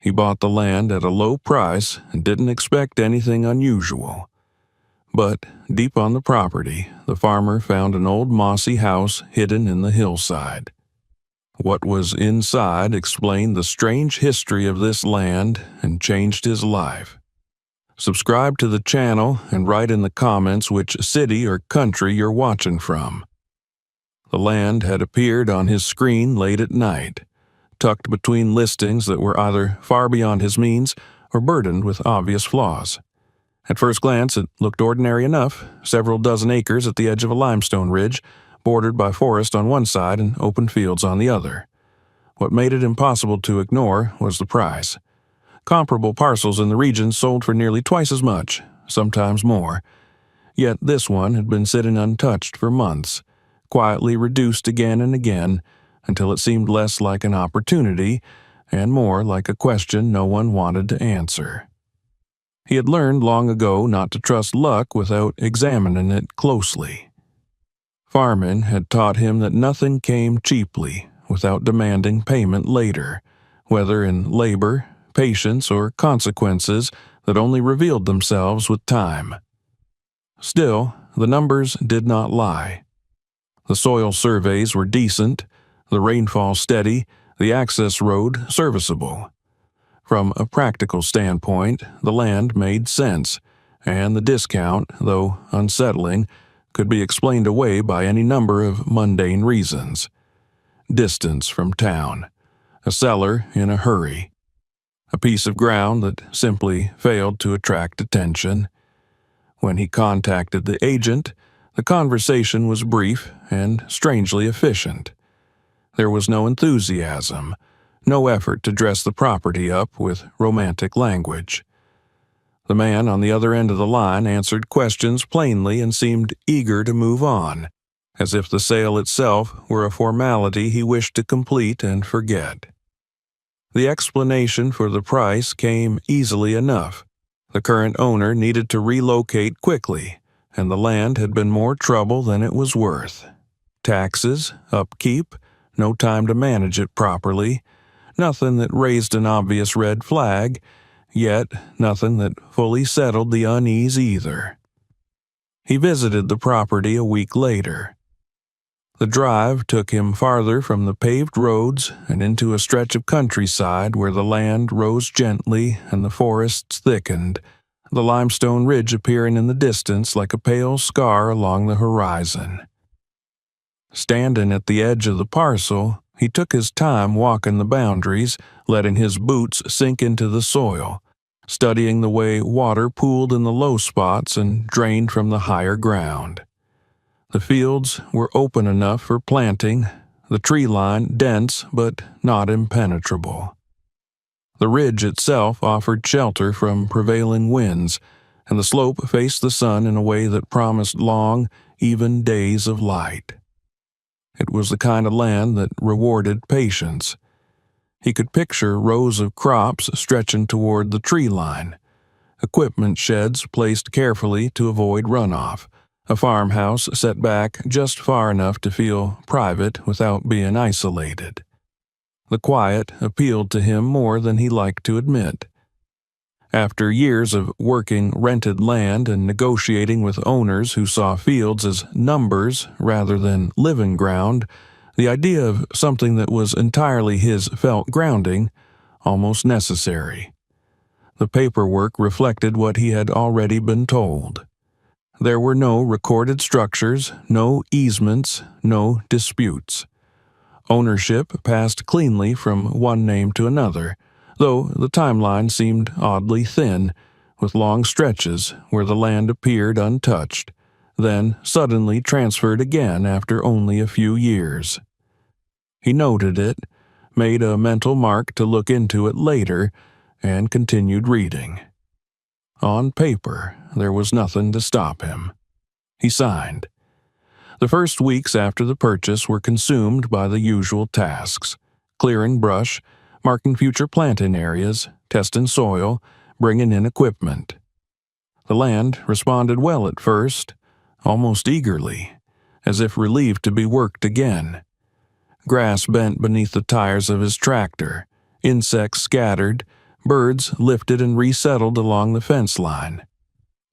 He bought the land at a low price and didn't expect anything unusual. But deep on the property, the farmer found an old mossy house hidden in the hillside. What was inside explained the strange history of this land and changed his life. Subscribe to the channel and write in the comments which city or country you're watching from. The land had appeared on his screen late at night, tucked between listings that were either far beyond his means or burdened with obvious flaws. At first glance, it looked ordinary enough, several dozen acres at the edge of a limestone ridge, bordered by forest on one side and open fields on the other. What made it impossible to ignore was the price. Comparable parcels in the region sold for nearly twice as much, sometimes more. Yet this one had been sitting untouched for months, quietly reduced again and again, until it seemed less like an opportunity and more like a question no one wanted to answer. He had learned long ago not to trust luck without examining it closely. Farming had taught him that nothing came cheaply without demanding payment later, whether in labor, patience, or consequences that only revealed themselves with time. Still, the numbers did not lie. The soil surveys were decent, the rainfall steady, the access road serviceable. From a practical standpoint, the land made sense, and the discount, though unsettling, could be explained away by any number of mundane reasons. Distance from town, a seller in a hurry, a piece of ground that simply failed to attract attention. When he contacted the agent, the conversation was brief and strangely efficient. There was no enthusiasm, no effort to dress the property up with romantic language. The man on the other end of the line answered questions plainly and seemed eager to move on, as if the sale itself were a formality he wished to complete and forget. The explanation for the price came easily enough. The current owner needed to relocate quickly, and the land had been more trouble than it was worth. Taxes, upkeep, no time to manage it properly, nothing that raised an obvious red flag, yet nothing that fully settled the unease either. He visited the property a week later. The drive took him farther from the paved roads and into a stretch of countryside where the land rose gently and the forests thickened, the limestone ridge appearing in the distance like a pale scar along the horizon. Standing at the edge of the parcel, he took his time walking the boundaries, letting his boots sink into the soil, studying the way water pooled in the low spots and drained from the higher ground. The fields were open enough for planting, the tree line dense but not impenetrable. The ridge itself offered shelter from prevailing winds, and the slope faced the sun in a way that promised long, even days of light. It was the kind of land that rewarded patience. He could picture rows of crops stretching toward the tree line, equipment sheds placed carefully to avoid runoff, a farmhouse set back just far enough to feel private without being isolated. The quiet appealed to him more than he liked to admit. After years of working rented land and negotiating with owners who saw fields as numbers rather than living ground, the idea of something that was entirely his felt grounding almost necessary. The paperwork reflected what he had already been told. There were no recorded structures, no easements, no disputes. Ownership passed cleanly from one name to another, though the timeline seemed oddly thin, with long stretches where the land appeared untouched, then suddenly transferred again after only a few years. He noted it, made a mental mark to look into it later, and continued reading. On paper, there was nothing to stop him. He signed. The first weeks after the purchase were consumed by the usual tasks: clearing brush, marking future planting areas, testing soil, bringing in equipment. The land responded well at first, almost eagerly, as if relieved to be worked again. Grass bent beneath the tires of his tractor, insects scattered, birds lifted and resettled along the fence line.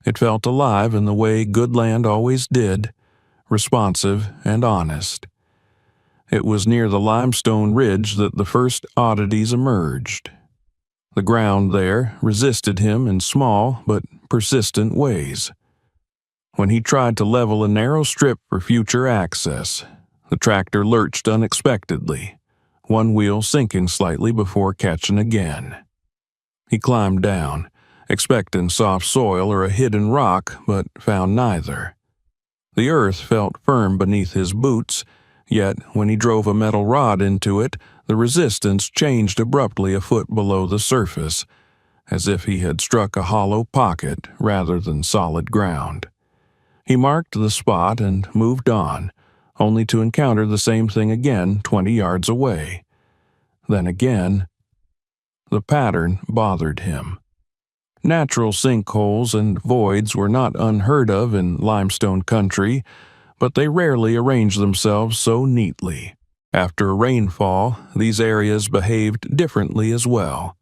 It felt alive in the way good land always did, responsive and honest. It was near the limestone ridge that the first oddities emerged. The ground there resisted him in small but persistent ways. When he tried to level a narrow strip for future access, the tractor lurched unexpectedly, one wheel sinking slightly before catching again. He climbed down, expecting soft soil or a hidden rock, but found neither. The earth felt firm beneath his boots, yet when he drove a metal rod into it, the resistance changed abruptly a foot below the surface, as if he had struck a hollow pocket rather than solid ground. He marked the spot and moved on, only to encounter the same thing again 20 yards away. Then again, the pattern bothered him. Natural sinkholes and voids were not unheard of in limestone country, but they rarely arranged themselves so neatly. After a rainfall, these areas behaved differently as well.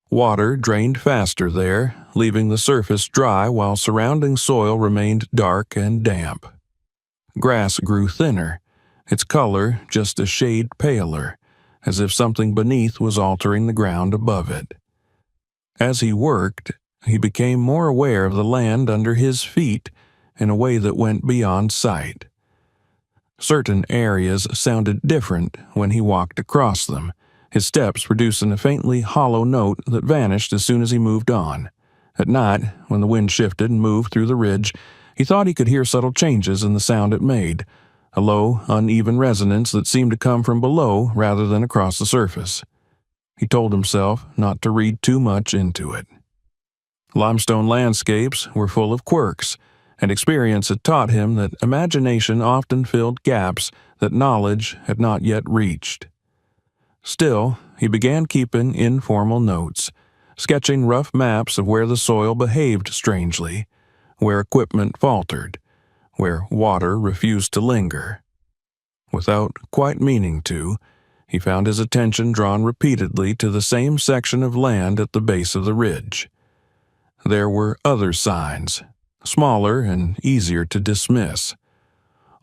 Water drained faster there, leaving the surface dry while surrounding soil remained dark and damp. Grass grew thinner, its color just a shade paler, as if something beneath was altering the ground above it. As he worked, he became more aware of the land under his feet in a way that went beyond sight. Certain areas sounded different when he walked across them, his steps producing a faintly hollow note that vanished as soon as he moved on. At night, when the wind shifted and moved through the ridge, he thought he could hear subtle changes in the sound it made, a low, uneven resonance that seemed to come from below rather than across the surface. He told himself not to read too much into it. Limestone landscapes were full of quirks, and experience had taught him that imagination often filled gaps that knowledge had not yet reached. Still, he began keeping informal notes, sketching rough maps of where the soil behaved strangely, where equipment faltered, where water refused to linger. Without quite meaning to, he found his attention drawn repeatedly to the same section of land at the base of the ridge. There were other signs, smaller and easier to dismiss.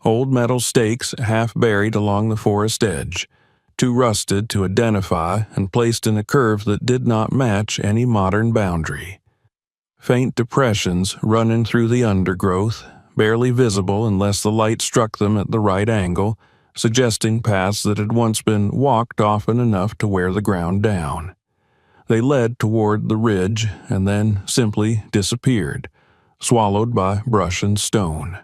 Old metal stakes half buried along the forest edge, too rusted to identify and placed in a curve that did not match any modern boundary. Faint depressions running through the undergrowth, barely visible unless the light struck them at the right angle, suggesting paths that had once been walked often enough to wear the ground down. They led toward the ridge and then simply disappeared, swallowed by brush and stone.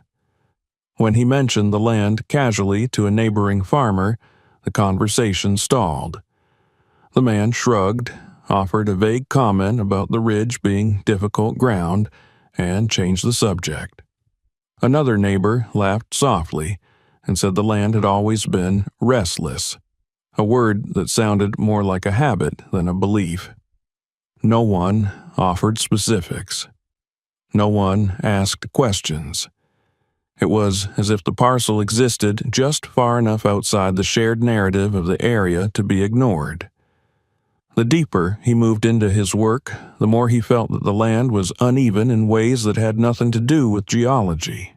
When he mentioned the land casually to a neighboring farmer, the conversation stalled. The man shrugged, offered a vague comment about the ridge being difficult ground, and changed the subject. Another neighbor laughed softly and said the land had always been restless, a word that sounded more like a habit than a belief. No one offered specifics. No one asked questions. It was as if the parcel existed just far enough outside the shared narrative of the area to be ignored. The deeper he moved into his work, the more he felt that the land was uneven in ways that had nothing to do with geology.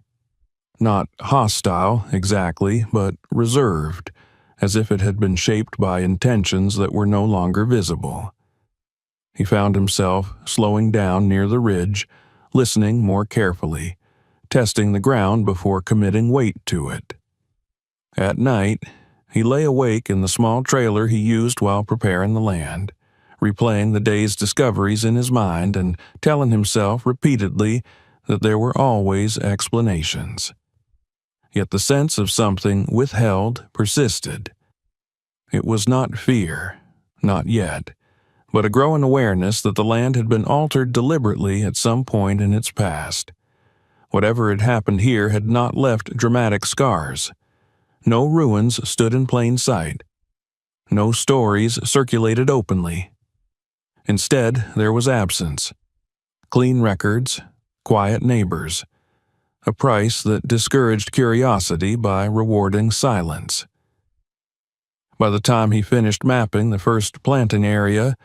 Not hostile, exactly, but reserved, as if it had been shaped by intentions that were no longer visible. He found himself slowing down near the ridge, listening more carefully, testing the ground before committing weight to it. At night, he lay awake in the small trailer he used while preparing the land, replaying the day's discoveries in his mind and telling himself repeatedly that there were always explanations. Yet the sense of something withheld persisted. It was not fear, not yet, but a growing awareness that the land had been altered deliberately at some point in its past. Whatever had happened here had not left dramatic scars. No ruins stood in plain sight. No stories circulated openly. Instead, there was absence. Clean records, quiet neighbors. A price that discouraged curiosity by rewarding silence. By the time he finished mapping the first planting area,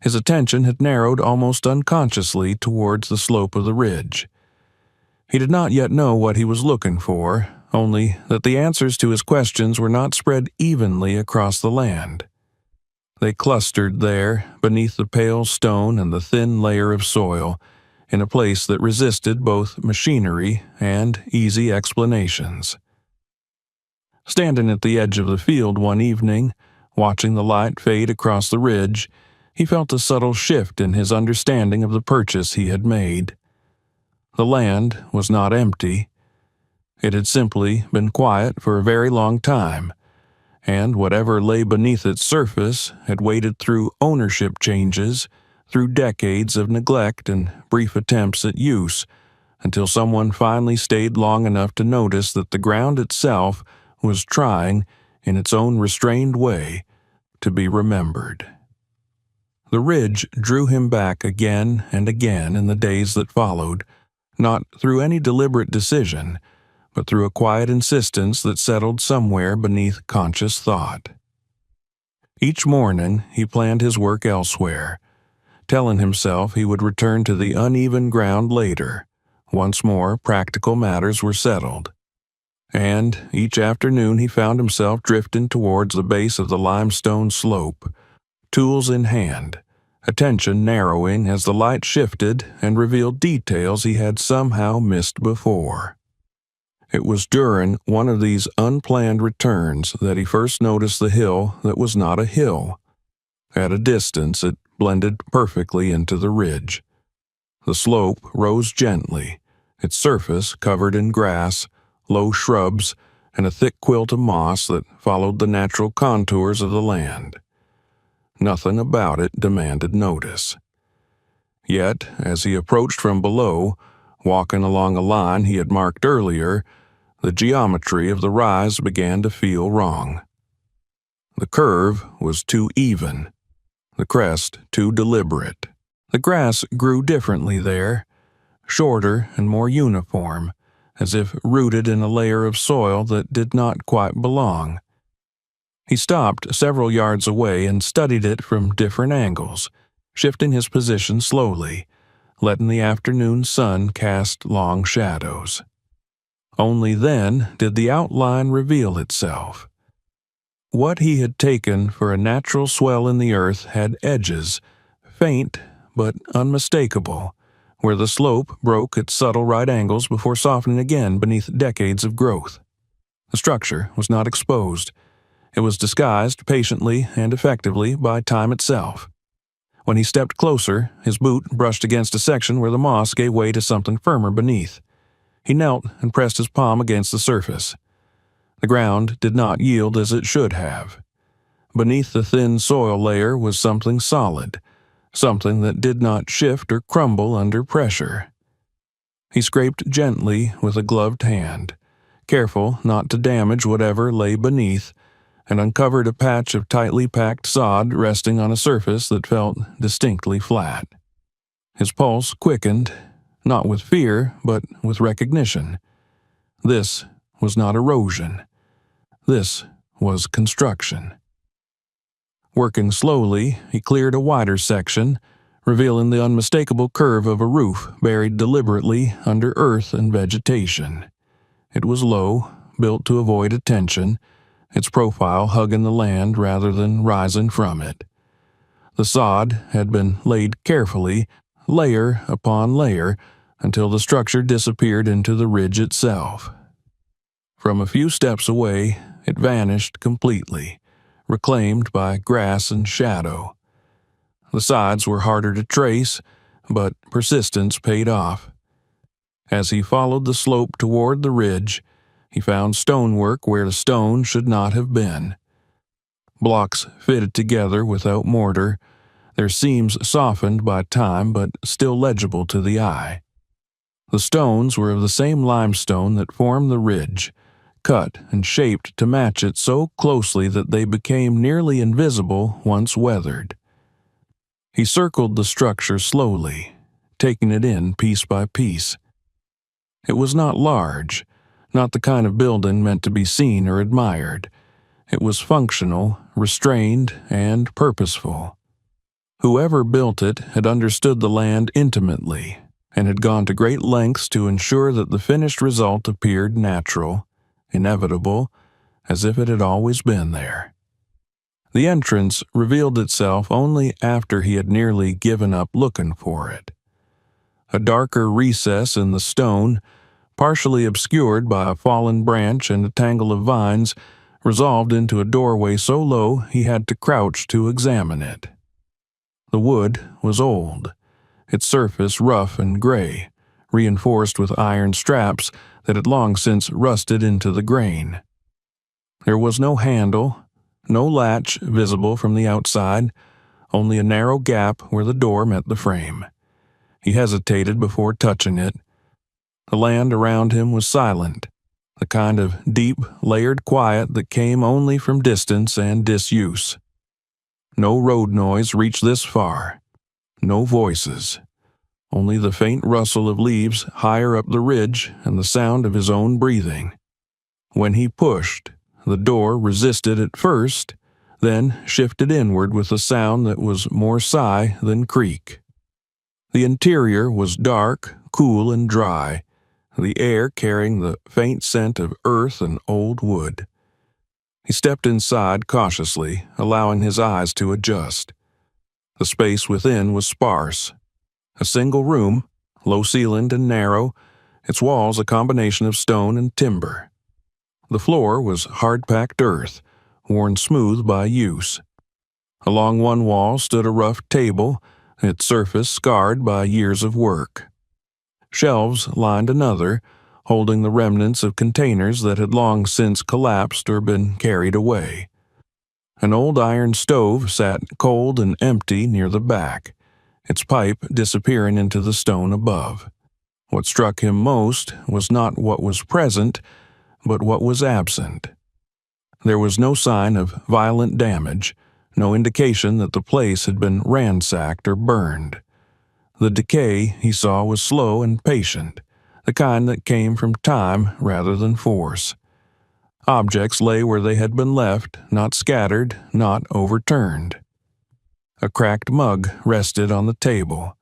His attention had narrowed almost unconsciously towards the slope of the ridge. He did not yet know what he was looking for, only that the answers to his questions were not spread evenly across the land. They clustered there, beneath the pale stone and the thin layer of soil, in a place that resisted both machinery and easy explanations. Standing at the edge of the field one evening, watching the light fade across the ridge, he felt a subtle shift in his understanding of the purchase he had made. The land was not empty. It had simply been quiet for a very long time, and whatever lay beneath its surface had waded through ownership changes, through decades of neglect and brief attempts at use, until someone finally stayed long enough to notice that the ground itself was trying, in its own restrained way, to be remembered. The ridge drew him back again and again in the days that followed, not through any deliberate decision, but through a quiet insistence that settled somewhere beneath conscious thought. Each morning he planned his work elsewhere, telling himself he would return to the uneven ground later, once more practical matters were settled. And each afternoon he found himself drifting towards the base of the limestone slope, tools in hand, attention narrowing as the light shifted and revealed details he had somehow missed before. It was during one of these unplanned returns that he first noticed the hill that was not a hill. At a distance, it blended perfectly into the ridge. The slope rose gently, its surface covered in grass, low shrubs, and a thick quilt of moss that followed the natural contours of the land. Nothing about it demanded notice. Yet, as he approached from below, walking along a line he had marked earlier, the geometry of the rise began to feel wrong. The curve was too even, the crest too deliberate. The grass grew differently there, shorter and more uniform, as if rooted in a layer of soil that did not quite belong. He stopped several yards away and studied it from different angles, shifting his position slowly, letting the afternoon sun cast long shadows. Only then did the outline reveal itself. What he had taken for a natural swell in the earth had edges, faint but unmistakable, where the slope broke at subtle right angles before softening again beneath decades of growth. The structure was not exposed. It was disguised patiently and effectively by time itself. When he stepped closer, his boot brushed against a section where the moss gave way to something firmer beneath. He knelt and pressed his palm against the surface. The ground did not yield as it should have. Beneath the thin soil layer was something solid, something that did not shift or crumble under pressure. He scraped gently with a gloved hand, careful not to damage whatever lay beneath, and uncovered a patch of tightly packed sod resting on a surface that felt distinctly flat. His pulse quickened, not with fear, but with recognition. This was not erosion. This was construction. Working slowly, he cleared a wider section, revealing the unmistakable curve of a roof buried deliberately under earth and vegetation. It was low, built to avoid attention, its profile hugging the land rather than rising from it. The sod had been laid carefully, layer upon layer, until the structure disappeared into the ridge itself. From a few steps away, it vanished completely, reclaimed by grass and shadow. The sides were harder to trace, but persistence paid off. As he followed the slope toward the ridge, he found stonework where the stone should not have been. Blocks fitted together without mortar, their seams softened by time but still legible to the eye. The stones were of the same limestone that formed the ridge, cut and shaped to match it so closely that they became nearly invisible once weathered. He circled the structure slowly, taking it in piece by piece. It was not large, not the kind of building meant to be seen or admired. It was functional, restrained, and purposeful. Whoever built it had understood the land intimately and had gone to great lengths to ensure that the finished result appeared natural, inevitable, as if it had always been there. The entrance revealed itself only after he had nearly given up looking for it. A darker recess in the stone, partially obscured by a fallen branch and a tangle of vines, resolved into a doorway so low he had to crouch to examine it. The wood was old, its surface rough and gray, reinforced with iron straps that had long since rusted into the grain. There was no handle, no latch visible from the outside, only a narrow gap where the door met the frame. He hesitated before touching it. The land around him was silent, the kind of deep, layered quiet that came only from distance and disuse. No road noise reached this far. No voices. Only the faint rustle of leaves higher up the ridge and the sound of his own breathing. When he pushed, the door resisted at first, then shifted inward with a sound that was more sigh than creak. The interior was dark, cool, and dry, the air carrying the faint scent of earth and old wood. He stepped inside cautiously, allowing his eyes to adjust. The space within was sparse. A single room, low-ceilinged and narrow, its walls a combination of stone and timber. The floor was hard-packed earth, worn smooth by use. Along one wall stood a rough table, its surface scarred by years of work. Shelves lined another, holding the remnants of containers that had long since collapsed or been carried away. An old iron stove sat cold and empty near the back, its pipe disappearing into the stone above. What struck him most was not what was present, but what was absent. There was no sign of violent damage, no indication that the place had been ransacked or burned. The decay, he saw, was slow and patient, the kind that came from time rather than force. Objects lay where they had been left, not scattered, not overturned. A cracked mug rested on the table.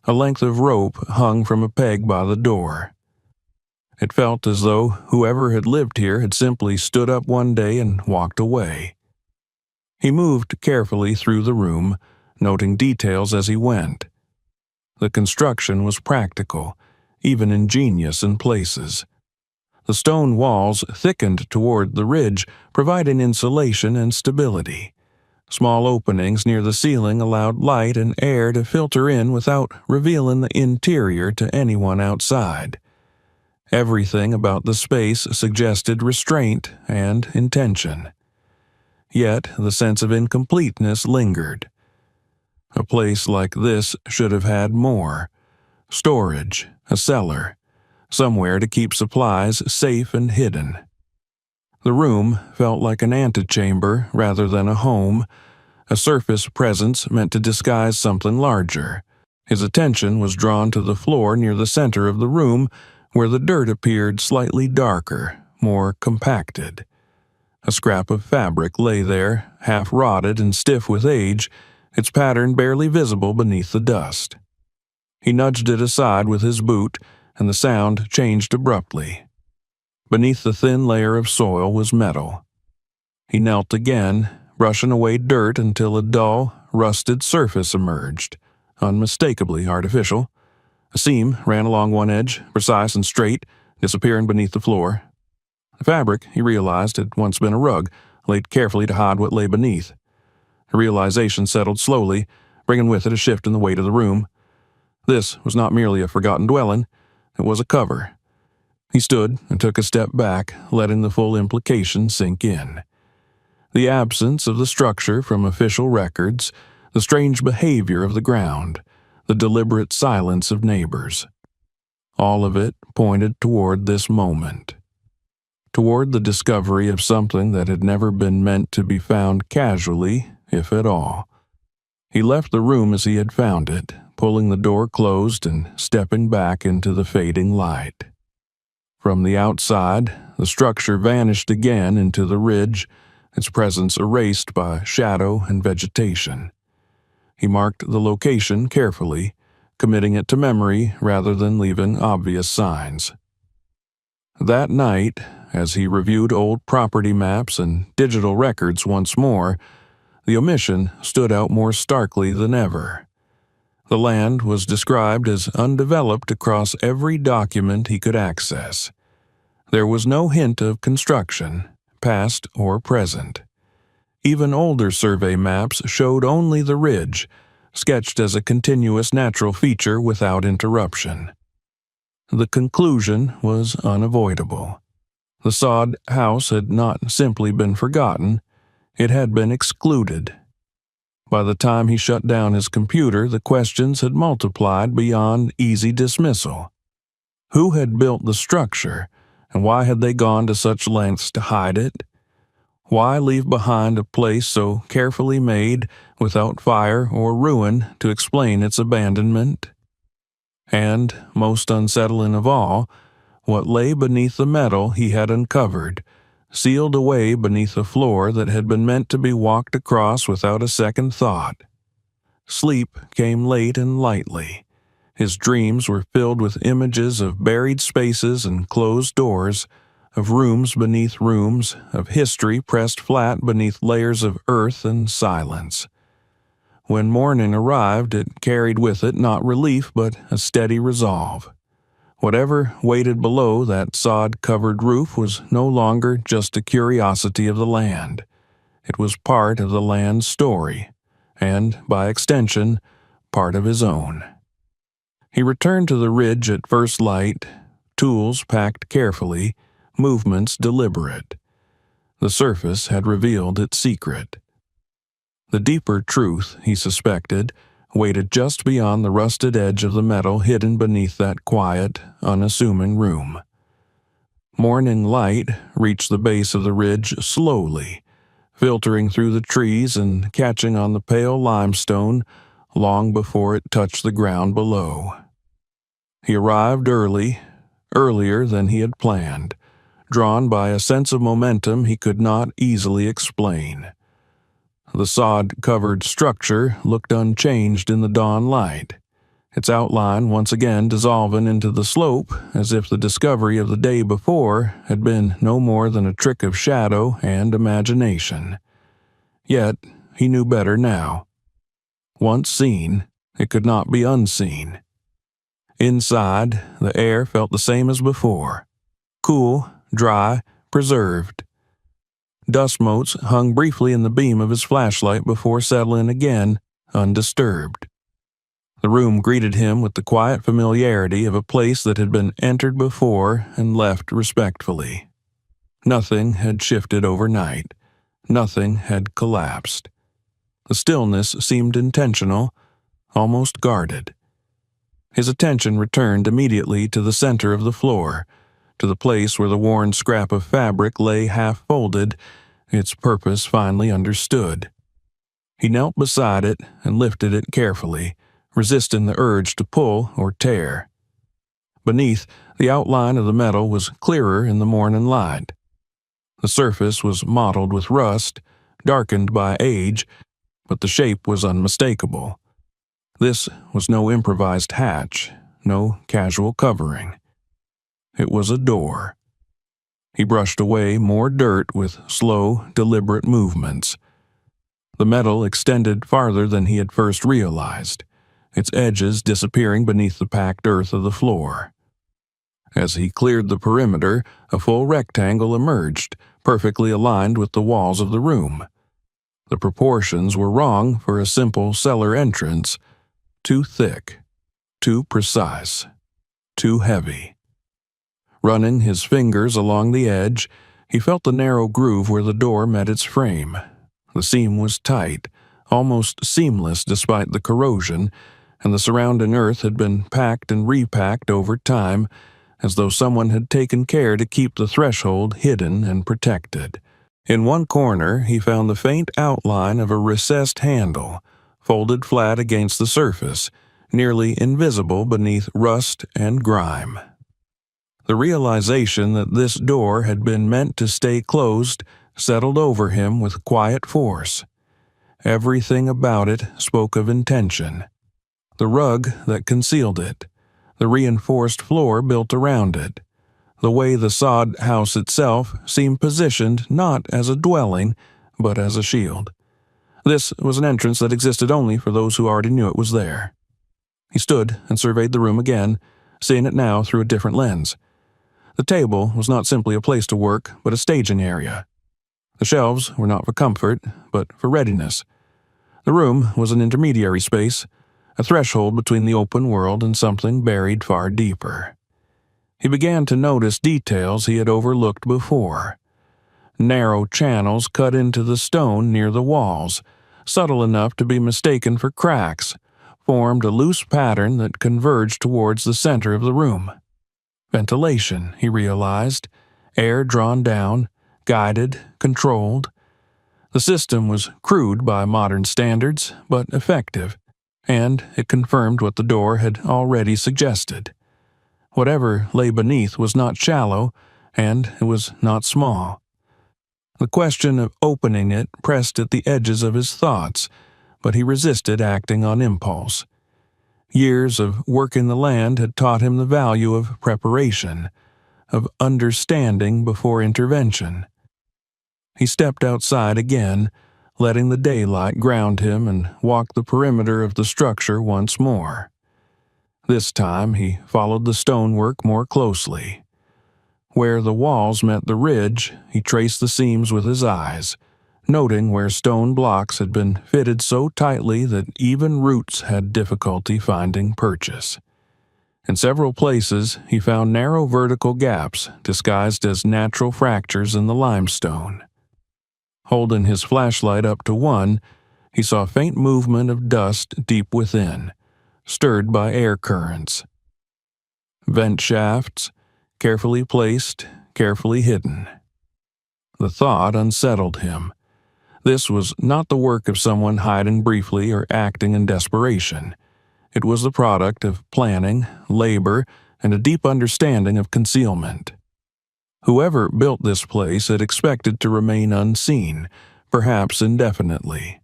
A length of rope hung from a peg by the door. It felt as though whoever had lived here had simply stood up one day and walked away. He moved carefully through the room, noting details as he went. The construction was practical, even ingenious in places. The stone walls thickened toward the ridge, providing insulation and stability. Small openings near the ceiling allowed light and air to filter in without revealing the interior to anyone outside. Everything about the space suggested restraint and intention. Yet the sense of incompleteness lingered. A place like this should have had more. Storage, a cellar, somewhere to keep supplies safe and hidden. The room felt like an antechamber rather than a home, a surface presence meant to disguise something larger. His attention was drawn to the floor near the center of the room, where the dirt appeared slightly darker, more compacted. A scrap of fabric lay there, half rotted and stiff with age, its pattern barely visible beneath the dust. He nudged it aside with his boot, and the sound changed abruptly. Beneath the thin layer of soil was metal. He knelt again, brushing away dirt until a dull, rusted surface emerged, unmistakably artificial. A seam ran along one edge, precise and straight, disappearing beneath the floor. The fabric, he realized, had once been a rug, laid carefully to hide what lay beneath. The realization settled slowly, bringing with it a shift in the weight of the room. This was not merely a forgotten dwelling, it was a cover. He stood and took a step back, letting the full implication sink in. The absence of the structure from official records, the strange behavior of the ground, the deliberate silence of neighbors. All of it pointed toward this moment. Toward the discovery of something that had never been meant to be found casually, if at all. He left the room as he had found it, pulling the door closed and stepping back into the fading light. From the outside, the structure vanished again into the ridge, its presence erased by shadow and vegetation. He marked the location carefully, committing it to memory rather than leaving obvious signs. That night, as he reviewed old property maps and digital records once more, the omission stood out more starkly than ever. The land was described as undeveloped across every document he could access. There was no hint of construction, past or present. Even older survey maps showed only the ridge, sketched as a continuous natural feature without interruption. The conclusion was unavoidable. The sod house had not simply been forgotten, it had been excluded. By the time he shut down his computer, the questions had multiplied beyond easy dismissal. Who had built the structure, and why had they gone to such lengths to hide it? Why leave behind a place so carefully made, without fire or ruin, to explain its abandonment? And, most unsettling of all, what lay beneath the metal he had uncovered, sealed away beneath a floor that had been meant to be walked across without a second thought. Sleep came late and lightly. His dreams were filled with images of buried spaces and closed doors, of rooms beneath rooms, of history pressed flat beneath layers of earth and silence. When morning arrived, it carried with it not relief but a steady resolve. Whatever waited below that sod-covered roof was no longer just a curiosity of the land. It was part of the land's story, and, by extension, part of his own. He returned to the ridge at first light, tools packed carefully, movements deliberate. The surface had revealed its secret. The deeper truth, he suspected, waited just beyond the rusted edge of the metal hidden beneath that quiet, unassuming room. Morning light reached the base of the ridge slowly, filtering through the trees and catching on the pale limestone long before it touched the ground below. He arrived early, earlier than he had planned, drawn by a sense of momentum he could not easily explain. The sod-covered structure looked unchanged in the dawn light, its outline once again dissolving into the slope as if the discovery of the day before had been no more than a trick of shadow and imagination. Yet he knew better now. Once seen, it could not be unseen. Inside, the air felt the same as before, cool, dry, preserved. Dust motes hung briefly in the beam of his flashlight before settling again, undisturbed. The room greeted him with the quiet familiarity of a place that had been entered before and left respectfully. Nothing had shifted overnight. Nothing had collapsed. The stillness seemed intentional, almost guarded. His attention returned immediately to the center of the floor, to the place where the worn scrap of fabric lay half-folded, its purpose finally understood. He knelt beside it and lifted it carefully, resisting the urge to pull or tear. Beneath, the outline of the metal was clearer in the morning light. The surface was mottled with rust, darkened by age, but the shape was unmistakable. This was no improvised hatch, no casual covering. It was a door. He brushed away more dirt with slow, deliberate movements. The metal extended farther than he had first realized, its edges disappearing beneath the packed earth of the floor. As he cleared the perimeter, a full rectangle emerged, perfectly aligned with the walls of the room. The proportions were wrong for a simple cellar entrance, too thick, too precise, too heavy. Running his fingers along the edge, he felt the narrow groove where the door met its frame. The seam was tight, almost seamless despite the corrosion, and the surrounding earth had been packed and repacked over time, as though someone had taken care to keep the threshold hidden and protected. In one corner, he found the faint outline of a recessed handle, folded flat against the surface, nearly invisible beneath rust and grime. The realization that this door had been meant to stay closed settled over him with quiet force. Everything about it spoke of intention. The rug that concealed it, the reinforced floor built around it, the way the sod house itself seemed positioned not as a dwelling, but as a shield. This was an entrance that existed only for those who already knew it was there. He stood and surveyed the room again, seeing it now through a different lens. The table was not simply a place to work, but a staging area. The shelves were not for comfort, but for readiness. The room was an intermediary space, a threshold between the open world and something buried far deeper. He began to notice details he had overlooked before. Narrow channels cut into the stone near the walls, subtle enough to be mistaken for cracks, formed a loose pattern that converged towards the center of the room. Ventilation, he realized, air drawn down, guided, controlled. The system was crude by modern standards, but effective, and it confirmed what the door had already suggested. Whatever lay beneath was not shallow, and it was not small. The question of opening it pressed at the edges of his thoughts, but he resisted acting on impulse. Years of working the land had taught him the value of preparation, of understanding before intervention. He stepped outside again, letting the daylight ground him, and walked the perimeter of the structure once more. This time he followed the stonework more closely. Where the walls met the ridge, he traced the seams with his eyes, noting where stone blocks had been fitted so tightly that even roots had difficulty finding purchase. In several places, he found narrow vertical gaps disguised as natural fractures in the limestone. Holding his flashlight up to one, he saw faint movement of dust deep within, stirred by air currents. Vent shafts, carefully placed, carefully hidden. The thought unsettled him. This was not the work of someone hiding briefly or acting in desperation. It was the product of planning, labor, and a deep understanding of concealment. Whoever built this place had expected to remain unseen, perhaps indefinitely.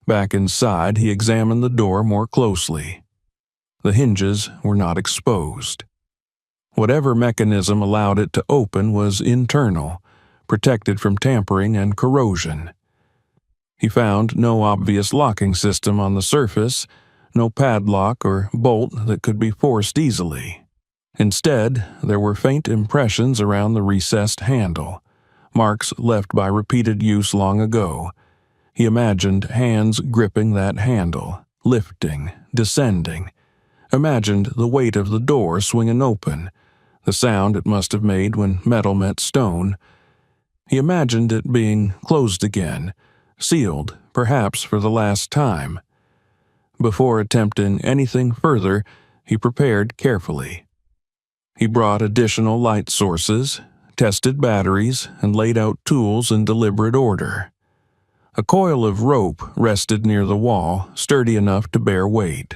Back inside, he examined the door more closely. The hinges were not exposed. Whatever mechanism allowed it to open was internal, protected from tampering and corrosion. He found no obvious locking system on the surface, no padlock or bolt that could be forced easily. Instead, there were faint impressions around the recessed handle, marks left by repeated use long ago. He imagined hands gripping that handle, lifting, descending. Imagined the weight of the door swinging open, the sound it must have made when metal met stone. He imagined it being closed again, sealed, perhaps for the last time. Before attempting anything further, he prepared carefully. He brought additional light sources, tested batteries, and laid out tools in deliberate order. A coil of rope rested near the wall, sturdy enough to bear weight.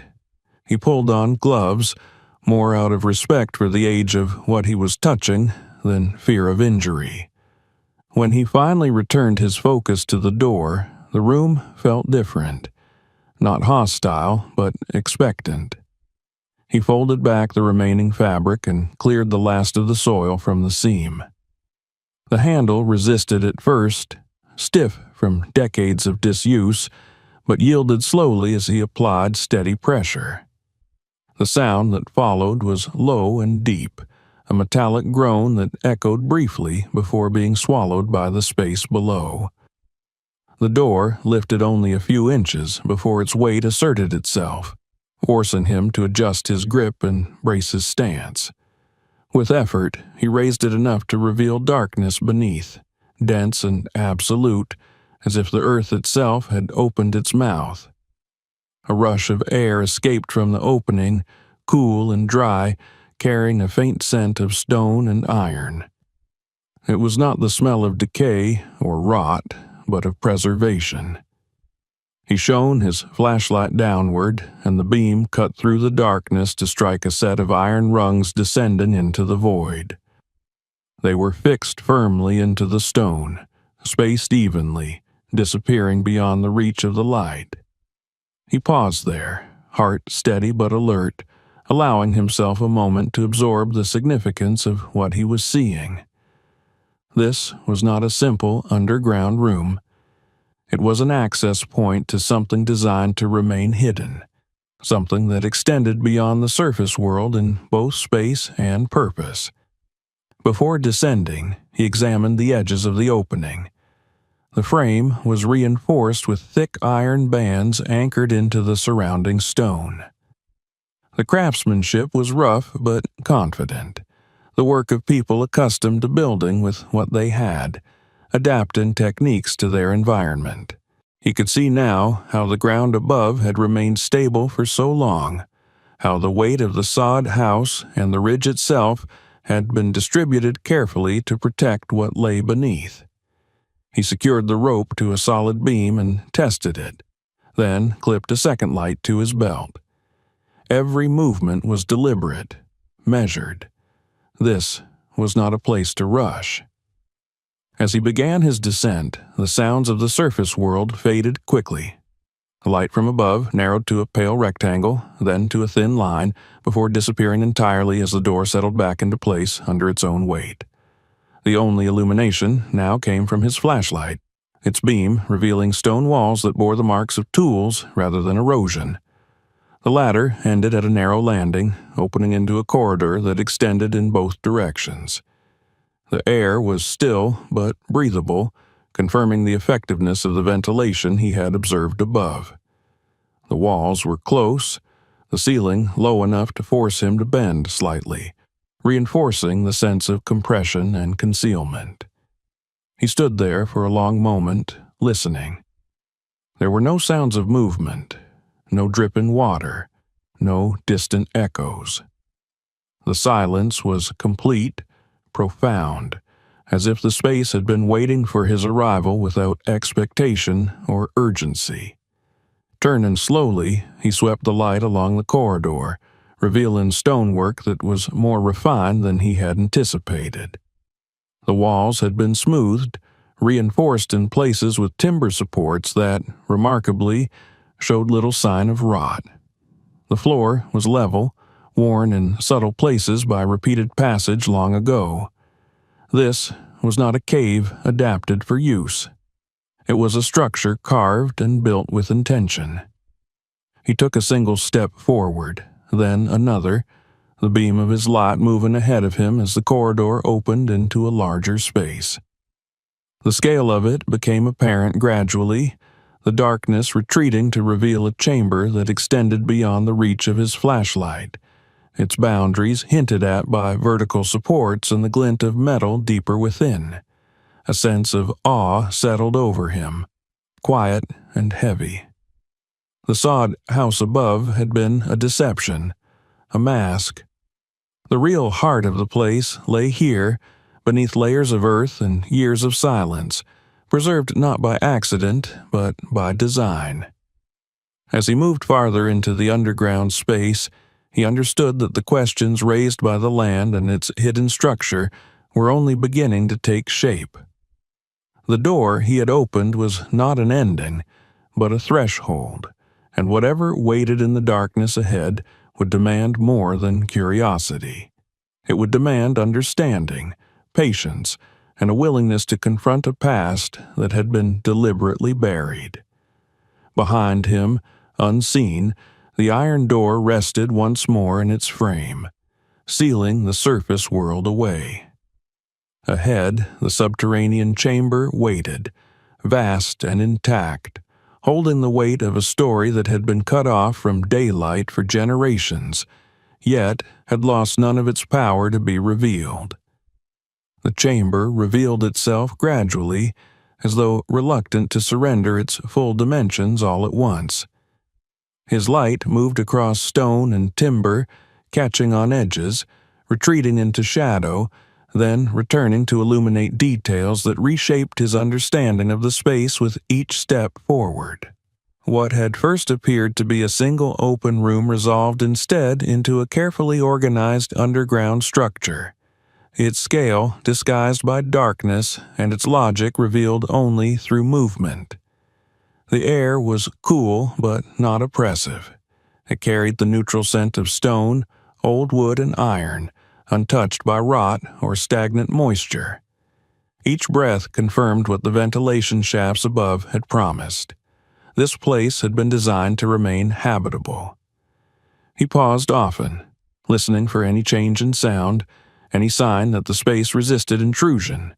He pulled on gloves, more out of respect for the age of what he was touching than fear of injury. When he finally returned his focus to the door, the room felt different. Not hostile, but expectant. He folded back the remaining fabric and cleared the last of the soil from the seam. The handle resisted at first, stiff from decades of disuse, but yielded slowly as he applied steady pressure. The sound that followed was low and deep, a metallic groan that echoed briefly before being swallowed by the space below. The door lifted only a few inches before its weight asserted itself, forcing him to adjust his grip and brace his stance. With effort, he raised it enough to reveal darkness beneath, dense and absolute, as if the earth itself had opened its mouth. A rush of air escaped from the opening, cool and dry, carrying a faint scent of stone and iron. It was not the smell of decay or rot, but of preservation. He shone his flashlight downward, and the beam cut through the darkness to strike a set of iron rungs descending into the void. They were fixed firmly into the stone, spaced evenly, disappearing beyond the reach of the light. He paused there, heart steady but alert, allowing himself a moment to absorb the significance of what he was seeing. This was not a simple underground room. It was an access point to something designed to remain hidden, something that extended beyond the surface world in both space and purpose. Before descending, he examined the edges of the opening. The frame was reinforced with thick iron bands anchored into the surrounding stone. The craftsmanship was rough but confident, the work of people accustomed to building with what they had, adapting techniques to their environment. He could see now how the ground above had remained stable for so long, how the weight of the sod house and the ridge itself had been distributed carefully to protect what lay beneath. He secured the rope to a solid beam and tested it, then clipped a second light to his belt. Every movement was deliberate, measured. This was not a place to rush. As he began his descent, the sounds of the surface world faded quickly. The light from above narrowed to a pale rectangle, then to a thin line, before disappearing entirely as the door settled back into place under its own weight. The only illumination now came from his flashlight, its beam revealing stone walls that bore the marks of tools rather than erosion. The latter ended at a narrow landing, opening into a corridor that extended in both directions. The air was still but breathable, confirming the effectiveness of the ventilation he had observed above. The walls were close, the ceiling low enough to force him to bend slightly, reinforcing the sense of compression and concealment. He stood there for a long moment, listening. There were no sounds of movement, no dripping water, no distant echoes. The silence was complete, profound, as if the space had been waiting for his arrival without expectation or urgency. Turning slowly, he swept the light along the corridor, revealing stonework that was more refined than he had anticipated. The walls had been smoothed, reinforced in places with timber supports that, remarkably, showed little sign of rot. The floor was level, worn in subtle places by repeated passage long ago. This was not a cave adapted for use. It was a structure carved and built with intention. He took a single step forward, then another, the beam of his light moving ahead of him as the corridor opened into a larger space. The scale of it became apparent gradually, the darkness retreating to reveal a chamber that extended beyond the reach of his flashlight, its boundaries hinted at by vertical supports and the glint of metal deeper within. A sense of awe settled over him, quiet and heavy. The sod house above had been a deception, a mask. The real heart of the place lay here, beneath layers of earth and years of silence, preserved not by accident, but by design. As he moved farther into the underground space, he understood that the questions raised by the land and its hidden structure were only beginning to take shape. The door he had opened was not an ending, but a threshold, and whatever waited in the darkness ahead would demand more than curiosity. It would demand understanding, patience, and a willingness to confront a past that had been deliberately buried. Behind him, unseen, the iron door rested once more in its frame, sealing the surface world away. Ahead, the subterranean chamber waited, vast and intact, holding the weight of a story that had been cut off from daylight for generations, yet had lost none of its power to be revealed. The chamber revealed itself gradually, as though reluctant to surrender its full dimensions all at once. His light moved across stone and timber, catching on edges, retreating into shadow, then returning to illuminate details that reshaped his understanding of the space with each step forward. What had first appeared to be a single open room resolved instead into a carefully organized underground structure, its scale disguised by darkness and its logic revealed only through movement. The air was cool but not oppressive. It carried the neutral scent of stone, old wood, and iron, untouched by rot or stagnant moisture. Each breath confirmed what the ventilation shafts above had promised. This place had been designed to remain habitable. He paused often, listening for any change in sound, any sign that the space resisted intrusion.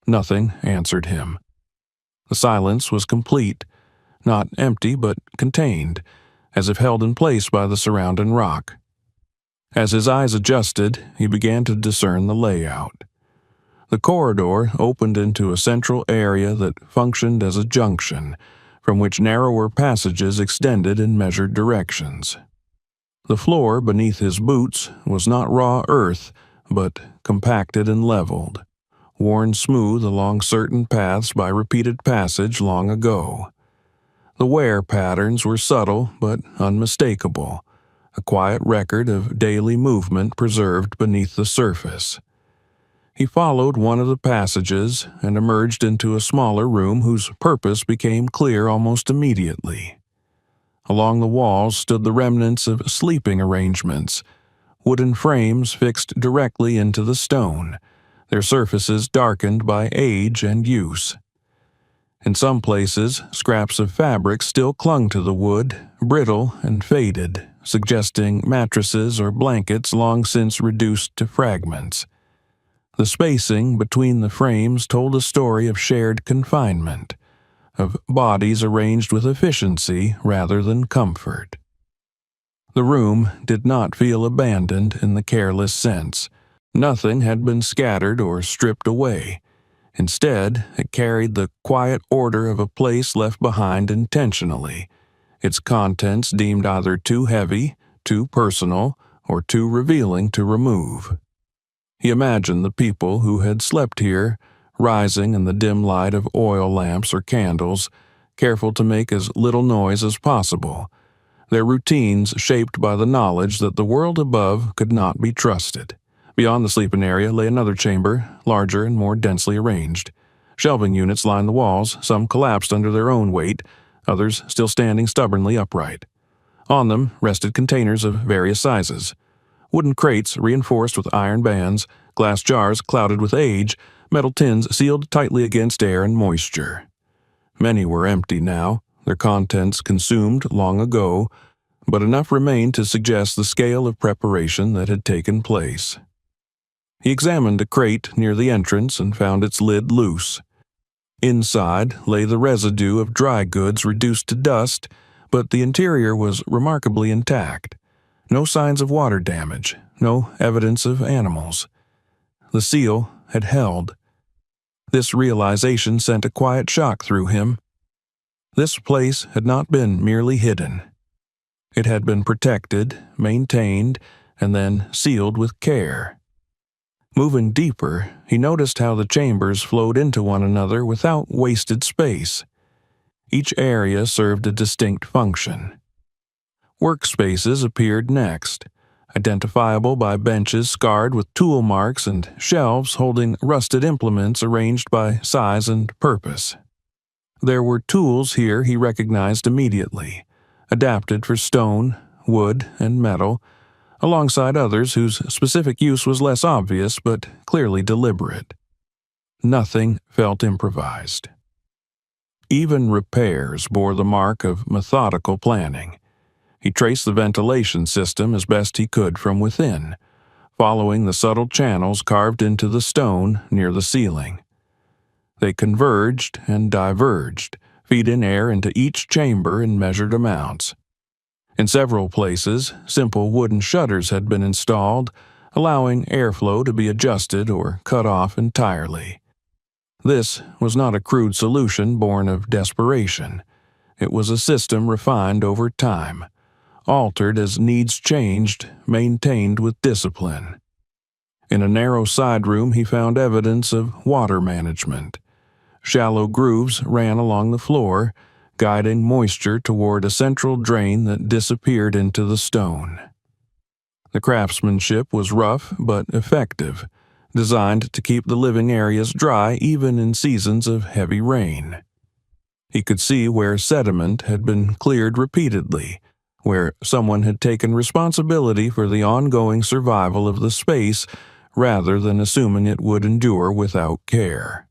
Nothing answered him. The silence was complete, not empty but contained, as if held in place by the surrounding rock. As his eyes adjusted, he began to discern the layout. The corridor opened into a central area that functioned as a junction, from which narrower passages extended in measured directions. The floor beneath his boots was not raw earth, but compacted and leveled, worn smooth along certain paths by repeated passage long ago. The wear patterns were subtle but unmistakable, a quiet record of daily movement preserved beneath the surface. He followed one of the passages and emerged into a smaller room whose purpose became clear almost immediately. Along the walls stood the remnants of sleeping arrangements, wooden frames fixed directly into the stone, their surfaces darkened by age and use. In some places, scraps of fabric still clung to the wood, brittle and faded, suggesting mattresses or blankets long since reduced to fragments. The spacing between the frames told a story of shared confinement, of bodies arranged with efficiency rather than comfort. The room did not feel abandoned in the careless sense. Nothing had been scattered or stripped away. Instead, it carried the quiet order of a place left behind intentionally, its contents deemed either too heavy, too personal, or too revealing to remove. He imagined the people who had slept here, rising in the dim light of oil lamps or candles, careful to make as little noise as possible, their routines shaped by the knowledge that the world above could not be trusted. Beyond the sleeping area lay another chamber, larger and more densely arranged. Shelving units lined the walls, some collapsed under their own weight, others still standing stubbornly upright. On them rested containers of various sizes. Wooden crates reinforced with iron bands, glass jars clouded with age, metal tins sealed tightly against air and moisture. Many were empty now, their contents consumed long ago, but enough remained to suggest the scale of preparation that had taken place. He examined a crate near the entrance and found its lid loose. Inside lay the residue of dry goods reduced to dust, but the interior was remarkably intact. No signs of water damage, no evidence of animals. The seal had held. This realization sent a quiet shock through him. This place had not been merely hidden. It had been protected, maintained, and then sealed with care. Moving deeper, he noticed how the chambers flowed into one another without wasted space. Each area served a distinct function. Workspaces appeared next, identifiable by benches scarred with tool marks and shelves holding rusted implements arranged by size and purpose. There were tools here he recognized immediately, adapted for stone, wood, and metal, alongside others whose specific use was less obvious but clearly deliberate. Nothing felt improvised. Even repairs bore the mark of methodical planning. He traced the ventilation system as best he could from within, following the subtle channels carved into the stone near the ceiling. They converged and diverged, feeding air into each chamber in measured amounts. In several places, simple wooden shutters had been installed, allowing airflow to be adjusted or cut off entirely. This was not a crude solution born of desperation. It was a system refined over time, altered as needs changed, maintained with discipline. In a narrow side room he found evidence of water management. Shallow grooves ran along the floor, guiding moisture toward a central drain that disappeared into the stone. The craftsmanship was rough but effective, designed to keep the living areas dry even in seasons of heavy rain. He could see where sediment had been cleared repeatedly, where someone had taken responsibility for the ongoing survival of the space rather than assuming it would endure without care.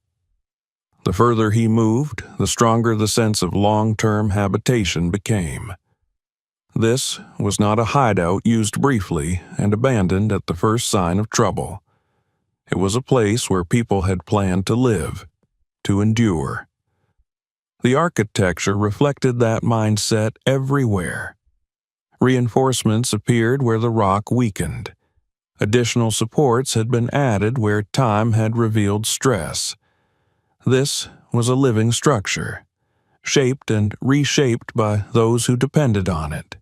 The further he moved, the stronger the sense of long-term habitation became. This was not a hideout used briefly and abandoned at the first sign of trouble. It was a place where people had planned to live, to endure. The architecture reflected that mindset everywhere. Reinforcements appeared where the rock weakened. Additional supports had been added where time had revealed stress. This was a living structure, shaped and reshaped by those who depended on it.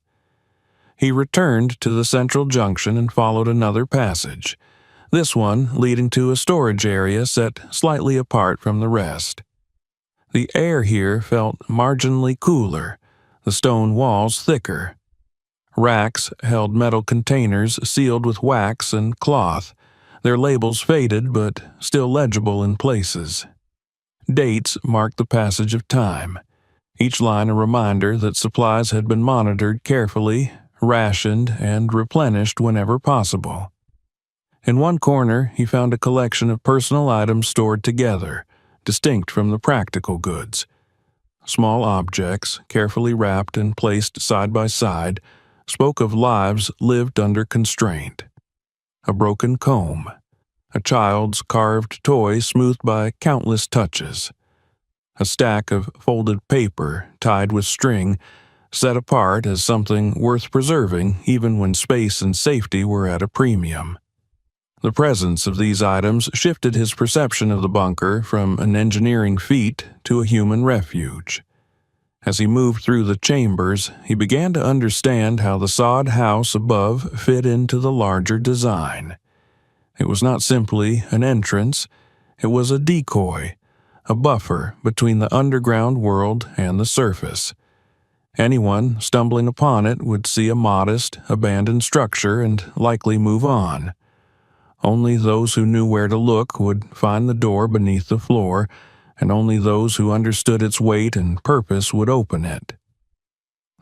He returned to the central junction and followed another passage, this one leading to a storage area set slightly apart from the rest. The air here felt marginally cooler, the stone walls thicker. Racks held metal containers sealed with wax and cloth, their labels faded but still legible in places. Dates marked the passage of time, each line a reminder that supplies had been monitored carefully, rationed, and replenished whenever possible. In one corner, he found a collection of personal items stored together, distinct from the practical goods. Small objects, carefully wrapped and placed side by side, spoke of lives lived under constraint. A broken comb, a child's carved toy smoothed by countless touches, a stack of folded paper tied with string, set apart as something worth preserving even when space and safety were at a premium. The presence of these items shifted his perception of the bunker from an engineering feat to a human refuge. As he moved through the chambers, he began to understand how the sod house above fit into the larger design. It was not simply an entrance, it was a decoy, a buffer between the underground world and the surface. Anyone stumbling upon it would see a modest, abandoned structure and likely move on. Only those who knew where to look would find the door beneath the floor, and only those who understood its weight and purpose would open it.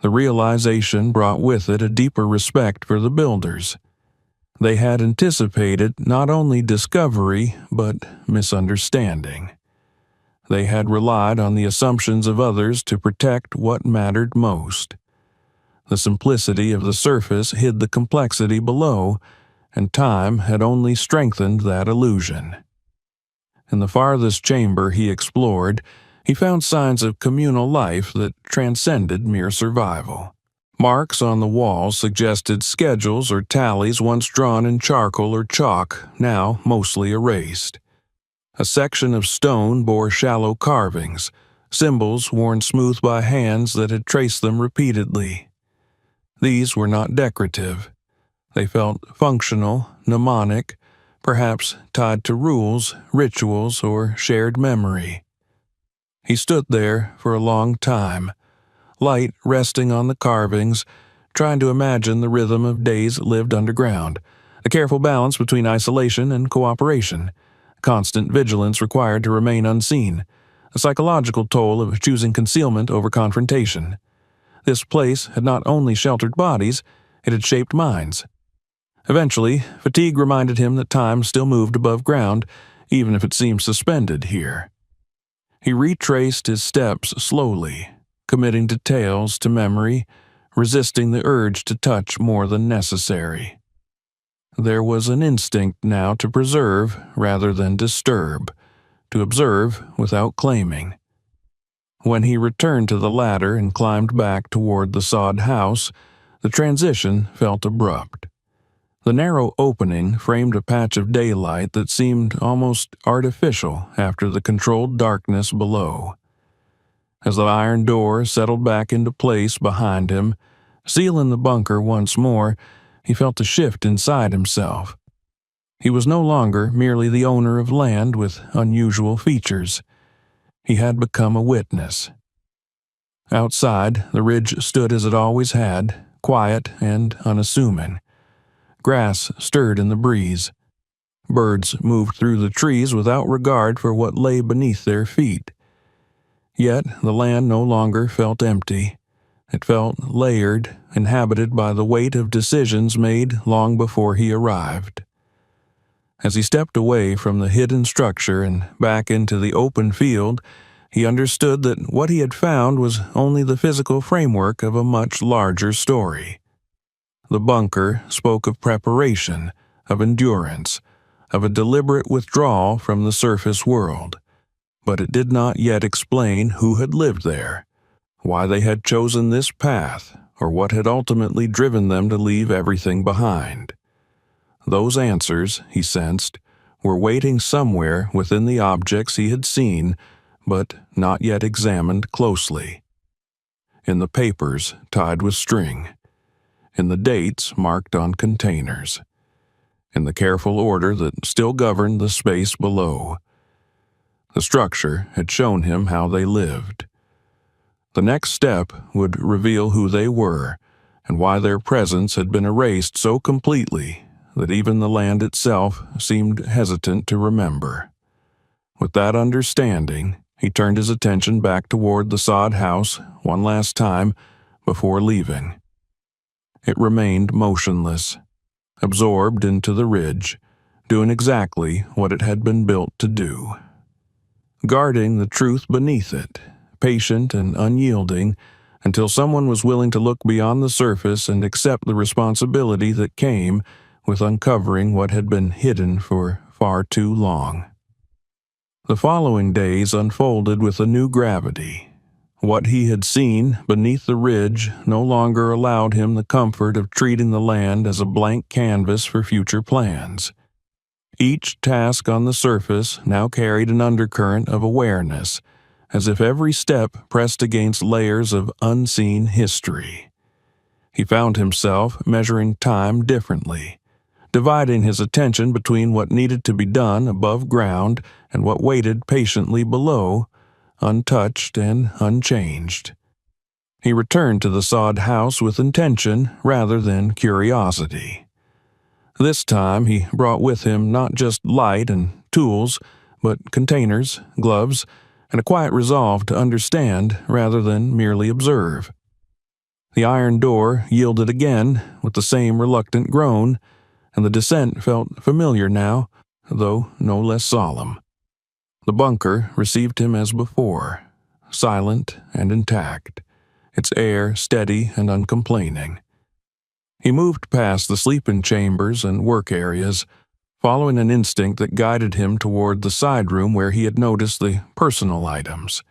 The realization brought with it a deeper respect for the builders. They had anticipated not only discovery, but misunderstanding. They had relied on the assumptions of others to protect what mattered most. The simplicity of the surface hid the complexity below, and time had only strengthened that illusion. In the farthest chamber he explored, he found signs of communal life that transcended mere survival. Marks on the walls suggested schedules or tallies once drawn in charcoal or chalk, now mostly erased. A section of stone bore shallow carvings, symbols worn smooth by hands that had traced them repeatedly. These were not decorative. They felt functional, mnemonic, perhaps tied to rules, rituals, or shared memory. He stood there for a long time, light resting on the carvings, trying to imagine the rhythm of days lived underground, a careful balance between isolation and cooperation, constant vigilance required to remain unseen, a psychological toll of choosing concealment over confrontation. This place had not only sheltered bodies, it had shaped minds. Eventually, fatigue reminded him that time still moved above ground, even if it seemed suspended here. He retraced his steps slowly, committing details to memory, resisting the urge to touch more than necessary. There was an instinct now to preserve rather than disturb, to observe without claiming. When he returned to the ladder and climbed back toward the sod house, the transition felt abrupt. The narrow opening framed a patch of daylight that seemed almost artificial after the controlled darkness below. As the iron door settled back into place behind him, sealing the bunker once more, he felt a shift inside himself. He was no longer merely the owner of land with unusual features. He had become a witness. Outside, the ridge stood as it always had, quiet and unassuming. Grass stirred in the breeze. Birds moved through the trees without regard for what lay beneath their feet. Yet the land no longer felt empty. It felt layered, inhabited by the weight of decisions made long before he arrived. As he stepped away from the hidden structure and back into the open field, he understood that what he had found was only the physical framework of a much larger story. The bunker spoke of preparation, of endurance, of a deliberate withdrawal from the surface world, but it did not yet explain who had lived there, why they had chosen this path, or what had ultimately driven them to leave everything behind. Those answers, he sensed, were waiting somewhere within the objects he had seen, but not yet examined closely. In the papers tied with string, in the dates marked on containers, in the careful order that still governed the space below. The structure had shown him how they lived. The next step would reveal who they were and why their presence had been erased so completely that even the land itself seemed hesitant to remember. With that understanding, he turned his attention back toward the sod house one last time before leaving. It remained motionless, absorbed into the ridge, doing exactly what it had been built to do. Guarding the truth beneath it, patient and unyielding, until someone was willing to look beyond the surface and accept the responsibility that came with uncovering what had been hidden for far too long. The following days unfolded with a new gravity. What he had seen beneath the ridge no longer allowed him the comfort of treating the land as a blank canvas for future plans. Each task on the surface now carried an undercurrent of awareness, as if every step pressed against layers of unseen history. He found himself measuring time differently, dividing his attention between what needed to be done above ground and what waited patiently below, untouched and unchanged. He returned to the sod house with intention rather than curiosity. This time he brought with him not just light and tools, but containers, gloves, and a quiet resolve to understand rather than merely observe. The iron door yielded again with the same reluctant groan, and the descent felt familiar now, though no less solemn. The bunker received him as before, silent and intact, its air steady and uncomplaining. He moved past the sleeping chambers and work areas, following an instinct that guided him toward the side room where he had noticed the personal items.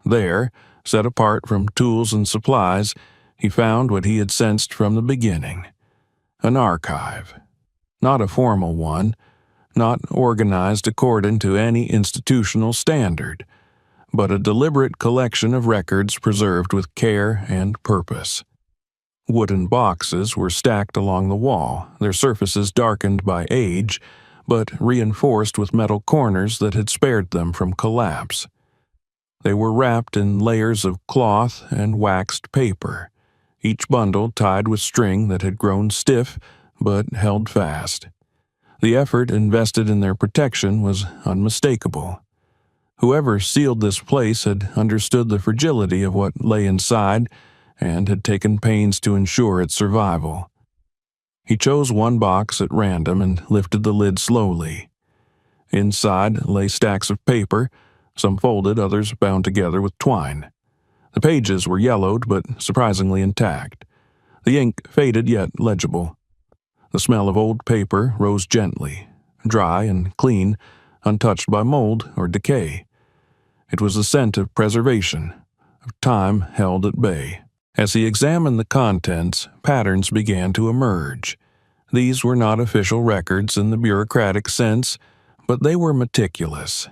There, set apart from tools and supplies, he found what he had sensed from the beginning: an archive. Not a formal one, not organized according to any institutional standard, but a deliberate collection of records preserved with care and purpose. Wooden boxes were stacked along the wall, their surfaces darkened by age, but reinforced with metal corners that had spared them from collapse. They were wrapped in layers of cloth and waxed paper, each bundle tied with string that had grown stiff but held fast. The effort invested in their protection was unmistakable. Whoever sealed this place had understood the fragility of what lay inside and had taken pains to ensure its survival. He chose one box at random and lifted the lid slowly. Inside lay stacks of paper, some folded, others bound together with twine. The pages were yellowed but surprisingly intact, the ink faded yet legible. The smell of old paper rose gently, dry and clean, untouched by mold or decay. It was the scent of preservation, of time held at bay. As he examined the contents, patterns began to emerge. These were not official records in the bureaucratic sense, but they were meticulous.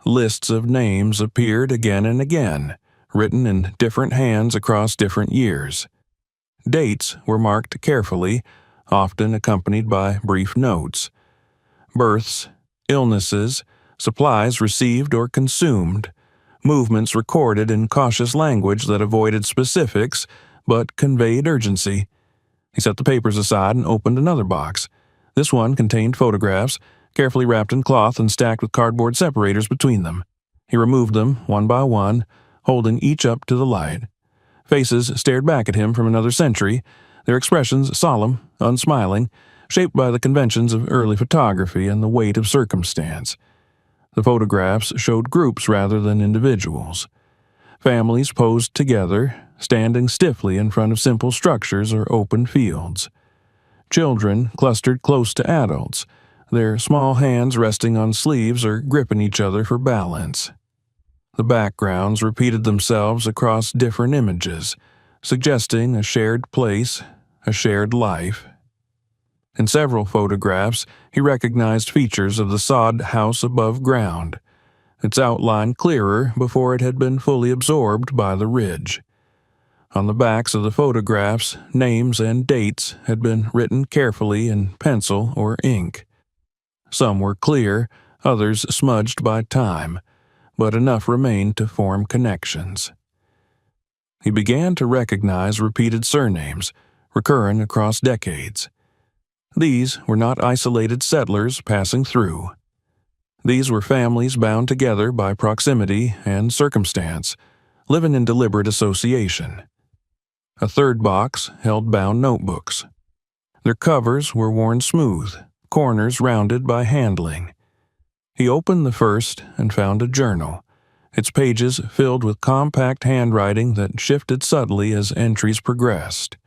Lists of names appeared again and again, written in different hands across different years. Dates were marked carefully, often accompanied by brief notes. Births, illnesses, supplies received or consumed, movements recorded in cautious language that avoided specifics but conveyed urgency. He set the papers aside and opened another box, This one contained photographs, carefully wrapped in cloth and stacked with cardboard separators between them. He removed them, one by one, holding each up to the light. Faces stared back at him from another century, their expressions solemn, unsmiling, shaped by the conventions of early photography and the weight of circumstance. The photographs showed groups rather than individuals. Families posed together, standing stiffly in front of simple structures or open fields. Children clustered close to adults, their small hands resting on sleeves or gripping each other for balance. The backgrounds repeated themselves across different images, suggesting a shared place, a shared life. In several photographs, he recognized features of the sod house above ground, its outline clearer before it had been fully absorbed by the ridge. On the backs of the photographs, names and dates had been written carefully in pencil or ink. Some were clear, others smudged by time, but enough remained to form connections. He began to recognize repeated surnames, recurring across decades. These were not isolated settlers passing through. These were families bound together by proximity and circumstance, living in deliberate association. A third box held bound notebooks. Their covers were worn smooth, corners rounded by handling. He opened the first and found a journal, its pages filled with compact handwriting that shifted subtly as entries progressed.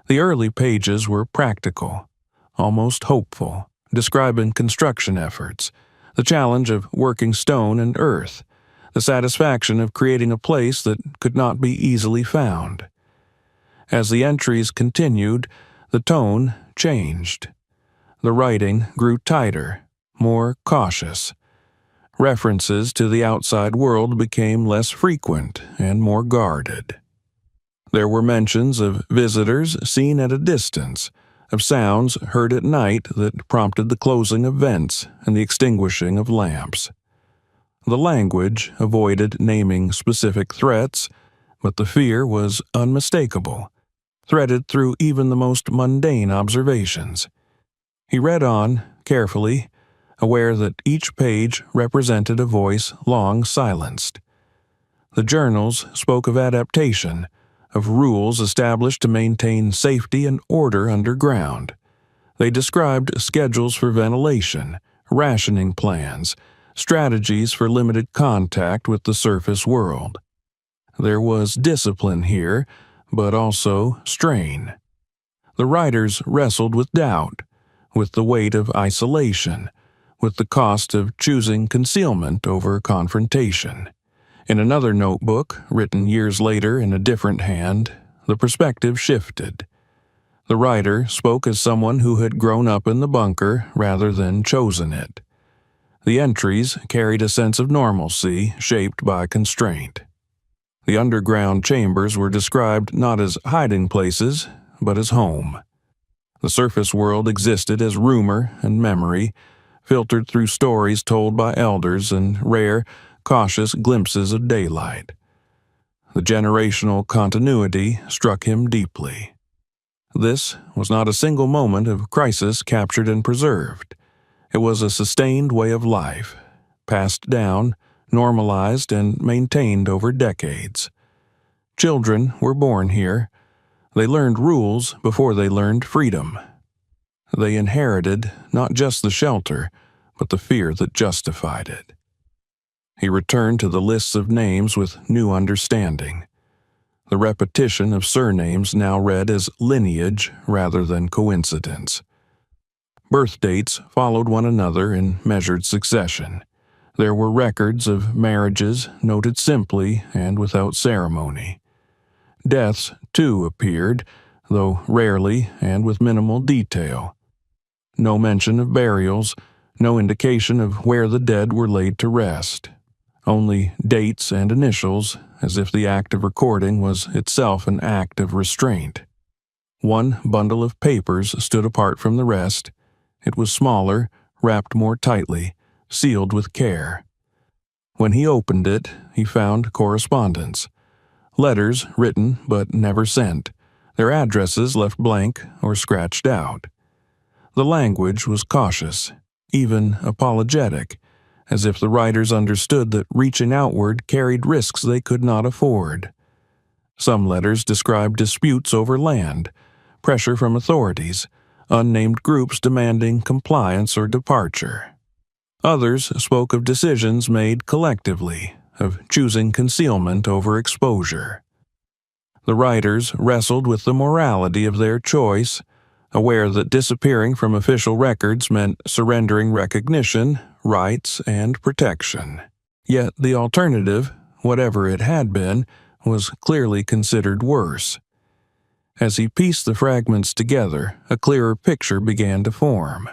The early pages were practical, almost hopeful, describing construction efforts, the challenge of working stone and earth, the satisfaction of creating a place that could not be easily found. As the entries continued, the tone changed. The writing grew tighter, more cautious. References to the outside world became less frequent and more guarded. There were mentions of visitors seen at a distance, of sounds heard at night that prompted the closing of vents and the extinguishing of lamps. The language avoided naming specific threats, but the fear was unmistakable, threaded through even the most mundane observations. He read on, carefully, aware that each page represented a voice long silenced. The journals spoke of adaptation, of rules established to maintain safety and order underground. They described schedules for ventilation, rationing plans, strategies for limited contact with the surface world. There was discipline here, but also strain. The writers wrestled with doubt, with the weight of isolation, with the cost of choosing concealment over confrontation. In another notebook, written years later in a different hand, the perspective shifted. The writer spoke as someone who had grown up in the bunker rather than chosen it. The entries carried a sense of normalcy shaped by constraint. The underground chambers were described not as hiding places, but as home. The surface world existed as rumor and memory, filtered through stories told by elders and rare, cautious glimpses of daylight. The generational continuity struck him deeply. This was not a single moment of crisis captured and preserved. It was a sustained way of life, passed down, normalized, and maintained over decades. Children were born here. They learned rules before they learned freedom. They inherited not just the shelter, but the fear that justified it. He returned to the lists of names with new understanding. The repetition of surnames now read as lineage rather than coincidence. Birth dates followed one another in measured succession. There were records of marriages noted simply and without ceremony. Deaths, too, appeared, though rarely and with minimal detail. No mention of burials, no indication of where the dead were laid to rest. Only dates and initials, as if the act of recording was itself an act of restraint. One bundle of papers stood apart from the rest. It was smaller, wrapped more tightly, sealed with care. When he opened it, he found correspondence. Letters written but never sent, their addresses left blank or scratched out. The language was cautious, even apologetic, as if the writers understood that reaching outward carried risks they could not afford. Some letters described disputes over land, pressure from authorities, unnamed groups demanding compliance or departure. Others spoke of decisions made collectively, of choosing concealment over exposure. The writers wrestled with the morality of their choice, aware that disappearing from official records meant surrendering recognition, rights, and protection. Yet the alternative, whatever it had been, was clearly considered worse. As he pieced the fragments together, a clearer picture began to form.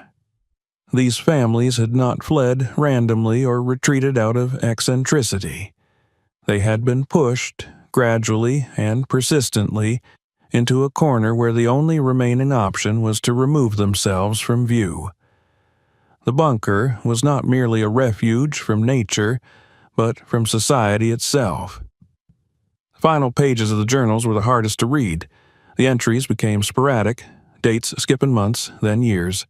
These families had not fled randomly or retreated out of eccentricity. They had been pushed, gradually and persistently, into a corner where the only remaining option was to remove themselves from view. The bunker was not merely a refuge from nature, but from society itself. The final pages of the journals were the hardest to read. The entries became sporadic, dates skipping months, then years.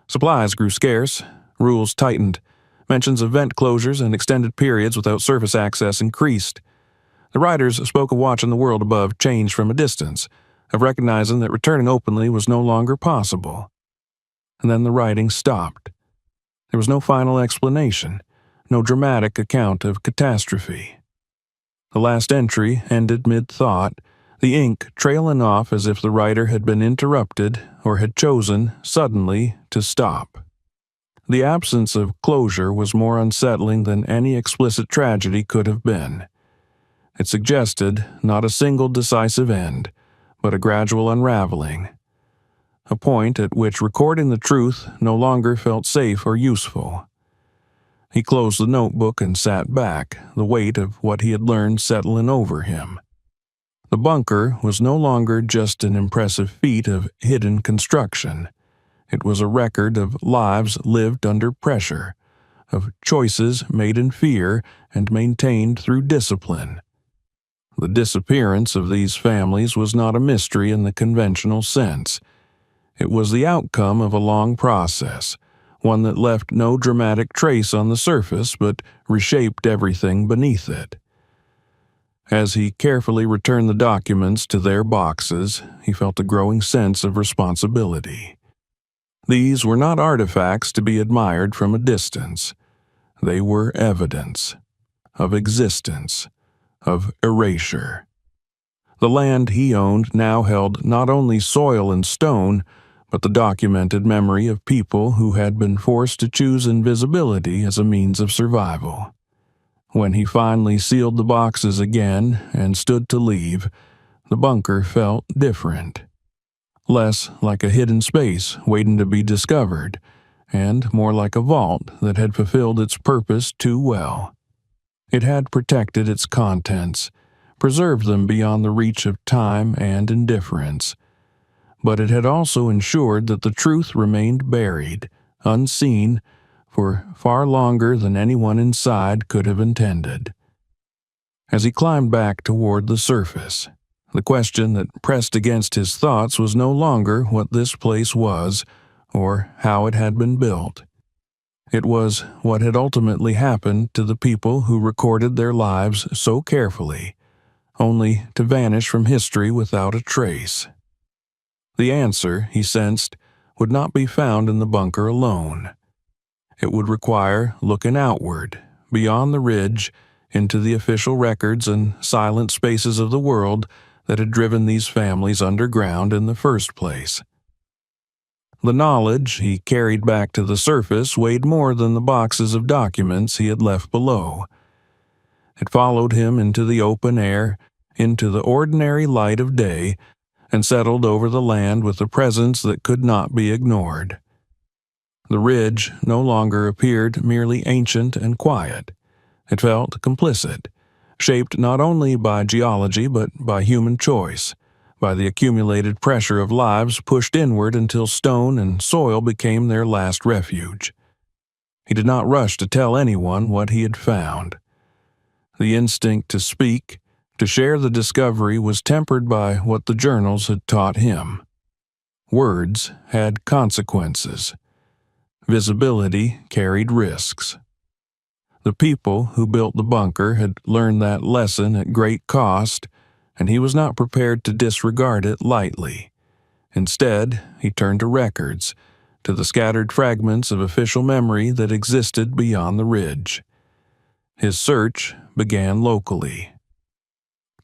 Supplies grew scarce, rules tightened, mentions of vent closures and extended periods without surface access increased. The writers spoke of watching the world above change from a distance, of recognizing that returning openly was no longer possible. And then the writing stopped. There was no final explanation, no dramatic account of catastrophe. The last entry ended mid-thought, the ink trailing off as if the writer had been interrupted or had chosen, suddenly, to stop. The absence of closure was more unsettling than any explicit tragedy could have been. It suggested not a single decisive end, but a gradual unraveling, a point at which recording the truth no longer felt safe or useful. He closed the notebook and sat back, the weight of what he had learned settling over him. The bunker was no longer just an impressive feat of hidden construction. It was a record of lives lived under pressure, of choices made in fear and maintained through discipline. The disappearance of these families was not a mystery in the conventional sense. It was the outcome of a long process, one that left no dramatic trace on the surface but reshaped everything beneath it. As he carefully returned the documents to their boxes, he felt a growing sense of responsibility. These were not artifacts to be admired from a distance. They were evidence of existence, of erasure. The land he owned now held not only soil and stone, but the documented memory of people who had been forced to choose invisibility as a means of survival. When he finally sealed the boxes again and stood to leave, the bunker felt different. Less like a hidden space waiting to be discovered, and more like a vault that had fulfilled its purpose too well. It had protected its contents, preserved them beyond the reach of time and indifference. But it had also ensured that the truth remained buried, unseen, for far longer than anyone inside could have intended. As he climbed back toward the surface, the question that pressed against his thoughts was no longer what this place was or how it had been built. It was what had ultimately happened to the people who recorded their lives so carefully, only to vanish from history without a trace. The answer, he sensed, would not be found in the bunker alone. It would require looking outward, beyond the ridge, into the official records and silent spaces of the world that had driven these families underground in the first place. The knowledge he carried back to the surface weighed more than the boxes of documents he had left below. It followed him into the open air, into the ordinary light of day, and settled over the land with a presence that could not be ignored. The ridge no longer appeared merely ancient and quiet. It felt complicit, shaped not only by geology but by human choice, by the accumulated pressure of lives pushed inward until stone and soil became their last refuge. He did not rush to tell anyone what he had found. The instinct to speak, to share the discovery, was tempered by what the journals had taught him. Words had consequences. Visibility carried risks. The people who built the bunker had learned that lesson at great cost, and he was not prepared to disregard it lightly. Instead, he turned to records, to the scattered fragments of official memory that existed beyond the ridge. His search began locally.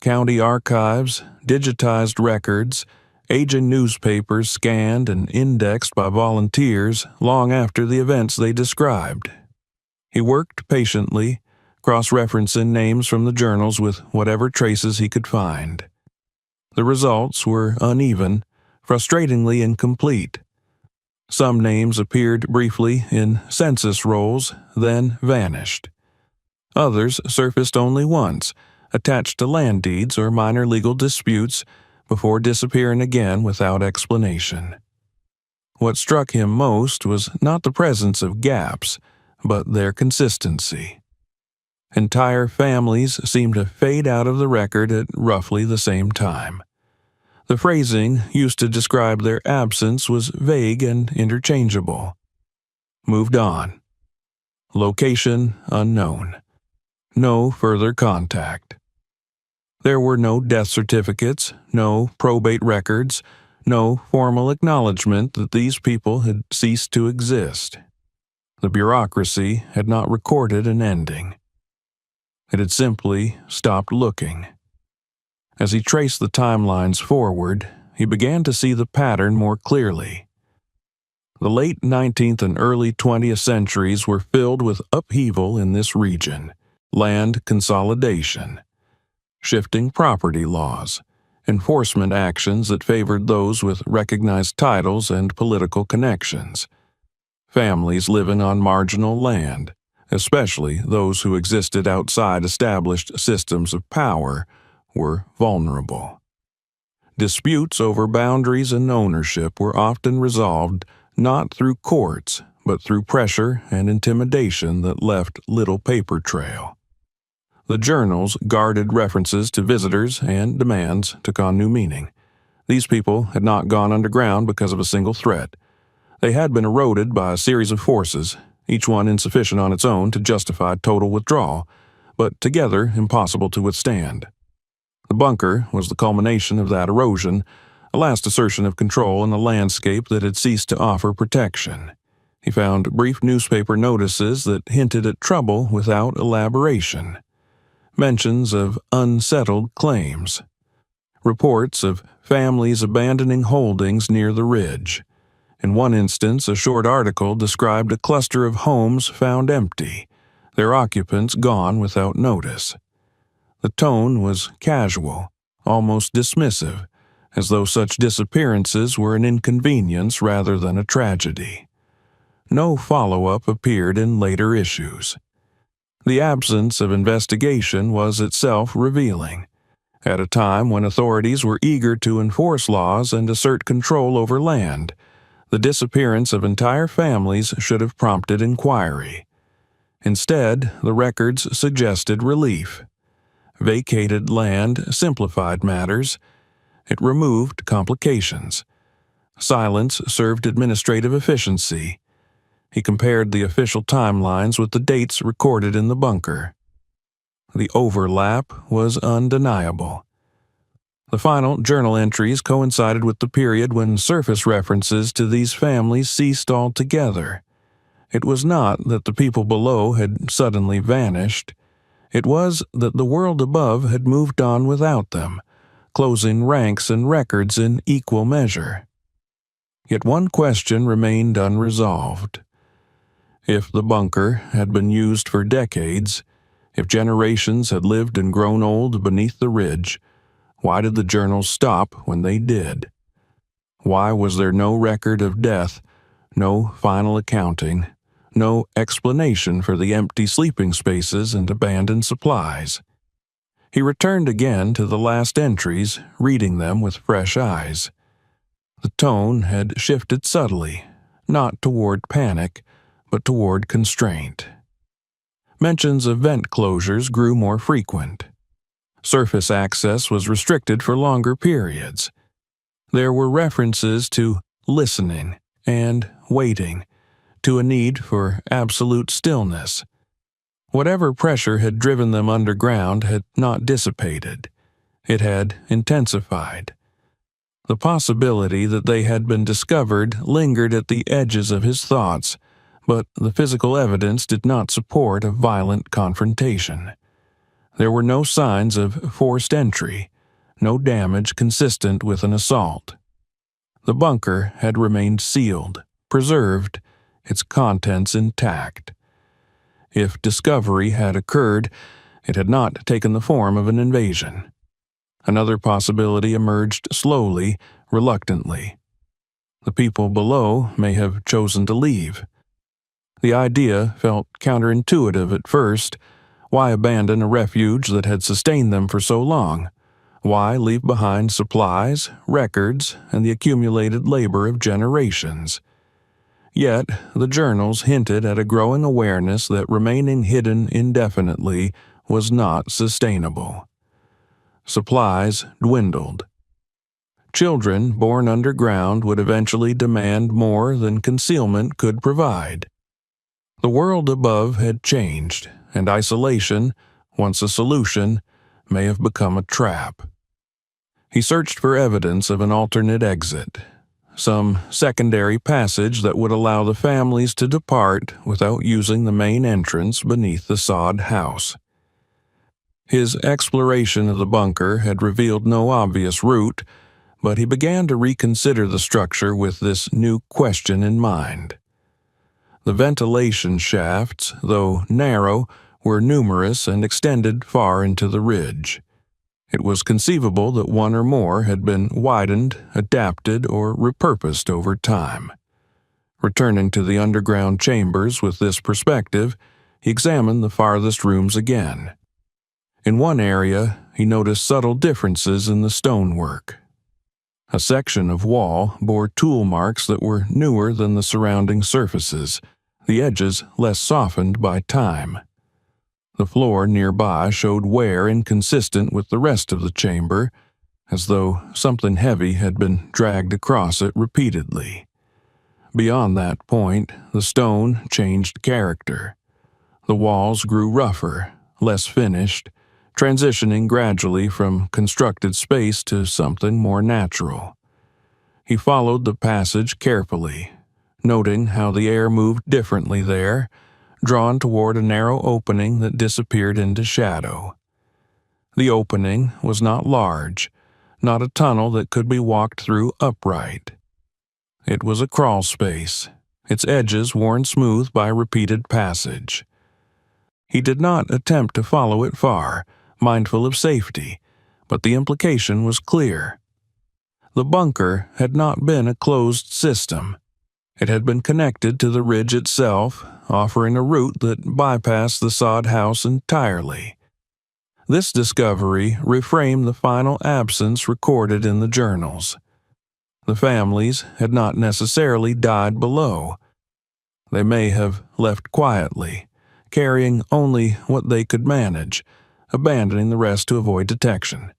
County archives, digitized records, aging newspapers scanned and indexed by volunteers long after the events they described. He worked patiently, cross-referencing names from the journals with whatever traces he could find. The results were uneven, frustratingly incomplete. Some names appeared briefly in census rolls, then vanished. Others surfaced only once, attached to land deeds or minor legal disputes, before disappearing again without explanation. What struck him most was not the presence of gaps, but their consistency. Entire families seemed to fade out of the record at roughly the same time. The phrasing used to describe their absence was vague and interchangeable. Moved on. Location unknown. No further contact. There were no death certificates, no probate records, no formal acknowledgement that these people had ceased to exist. The bureaucracy had not recorded an ending. It had simply stopped looking. As he traced the timelines forward, he began to see the pattern more clearly. The late 19th and early 20th centuries were filled with upheaval in this region, land consolidation, shifting property laws, enforcement actions that favored those with recognized titles and political connections, families living on marginal land, especially those who existed outside established systems of power, were vulnerable. Disputes over boundaries and ownership were often resolved not through courts, but through pressure and intimidation that left little paper trail. The journals guarded references to visitors, and demands took on new meaning. These people had not gone underground because of a single threat. They had been eroded by a series of forces, each one insufficient on its own to justify total withdrawal, but together impossible to withstand. The bunker was the culmination of that erosion, a last assertion of control in a landscape that had ceased to offer protection. He found brief newspaper notices that hinted at trouble without elaboration. Mentions of unsettled claims. Reports of families abandoning holdings near the ridge. In one instance, a short article described a cluster of homes found empty, their occupants gone without notice. The tone was casual, almost dismissive, as though such disappearances were an inconvenience rather than a tragedy. No follow-up appeared in later issues. The absence of investigation was itself revealing. At a time when authorities were eager to enforce laws and assert control over land, the disappearance of entire families should have prompted inquiry. Instead, the records suggested relief. Vacated land simplified matters. It removed complications. Silence served administrative efficiency. He compared the official timelines with the dates recorded in the bunker. The overlap was undeniable. The final journal entries coincided with the period when surface references to these families ceased altogether. It was not that the people below had suddenly vanished. It was that the world above had moved on without them, closing ranks and records in equal measure. Yet one question remained unresolved. If the bunker had been used for decades, if generations had lived and grown old beneath the ridge, why did the journals stop when they did? Why was there no record of death, no final accounting, no explanation for the empty sleeping spaces and abandoned supplies? He returned again to the last entries, reading them with fresh eyes. The tone had shifted subtly, not toward panic, but toward constraint. Mentions of vent closures grew more frequent. Surface access was restricted for longer periods. There were references to listening, and waiting, to a need for absolute stillness. Whatever pressure had driven them underground had not dissipated. It had intensified. The possibility that they had been discovered lingered at the edges of his thoughts, but the physical evidence did not support a violent confrontation. There were no signs of forced entry, no damage consistent with an assault. The bunker had remained sealed, preserved, its contents intact. If discovery had occurred, it had not taken the form of an invasion. Another possibility emerged slowly, reluctantly. The people below may have chosen to leave. The idea felt counterintuitive at first. Why abandon a refuge that had sustained them for so long? Why leave behind supplies, records, and the accumulated labor of generations? Yet, the journals hinted at a growing awareness that remaining hidden indefinitely was not sustainable. Supplies dwindled. Children born underground would eventually demand more than concealment could provide. The world above had changed, and isolation, once a solution, may have become a trap. He searched for evidence of an alternate exit, some secondary passage that would allow the families to depart without using the main entrance beneath the sod house. His exploration of the bunker had revealed no obvious route, but he began to reconsider the structure with this new question in mind. The ventilation shafts, though narrow, were numerous and extended far into the ridge. It was conceivable that one or more had been widened, adapted, or repurposed over time. Returning to the underground chambers with this perspective, he examined the farthest rooms again. In one area, he noticed subtle differences in the stonework. A section of wall bore tool marks that were newer than the surrounding surfaces, the edges less softened by time. The floor nearby showed wear inconsistent with the rest of the chamber, as though something heavy had been dragged across it repeatedly. Beyond that point, the stone changed character. The walls grew rougher, less finished, transitioning gradually from constructed space to something more natural. He followed the passage carefully, noting how the air moved differently there, drawn toward a narrow opening that disappeared into shadow. The opening was not large, not a tunnel that could be walked through upright. It was a crawl space, its edges worn smooth by repeated passage. He did not attempt to follow it far, mindful of safety, but the implication was clear. The bunker had not been a closed system. It had been connected to the ridge itself, offering a route that bypassed the sod house entirely. This discovery reframed the final absence recorded in the journals. The families had not necessarily died below. They may have left quietly, carrying only what they could manage, abandoning the rest to avoid detection.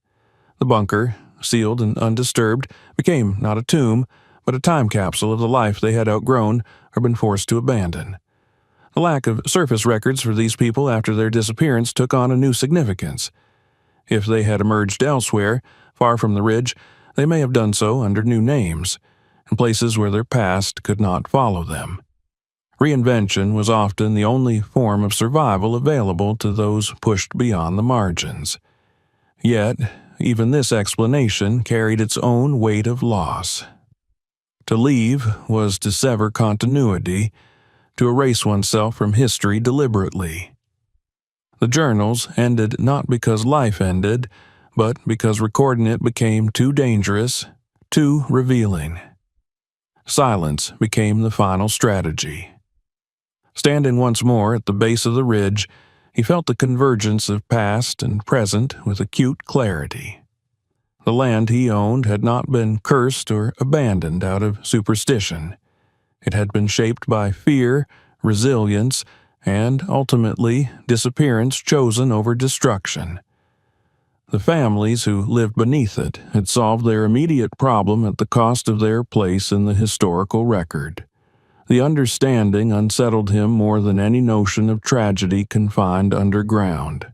The bunker, sealed and undisturbed, became not a tomb, but a time capsule of the life they had outgrown or been forced to abandon. The lack of surface records for these people after their disappearance took on a new significance. If they had emerged elsewhere, far from the ridge, they may have done so under new names, in places where their past could not follow them. Reinvention was often the only form of survival available to those pushed beyond the margins. Yet, even this explanation carried its own weight of loss. To leave was to sever continuity, to erase oneself from history deliberately. The journals ended not because life ended, but because recording it became too dangerous, too revealing. Silence became the final strategy. Standing once more at the base of the ridge, he felt the convergence of past and present with acute clarity. The land he owned had not been cursed or abandoned out of superstition. It had been shaped by fear, resilience, and, ultimately, disappearance chosen over destruction. The families who lived beneath it had solved their immediate problem at the cost of their place in the historical record. The understanding unsettled him more than any notion of tragedy confined underground.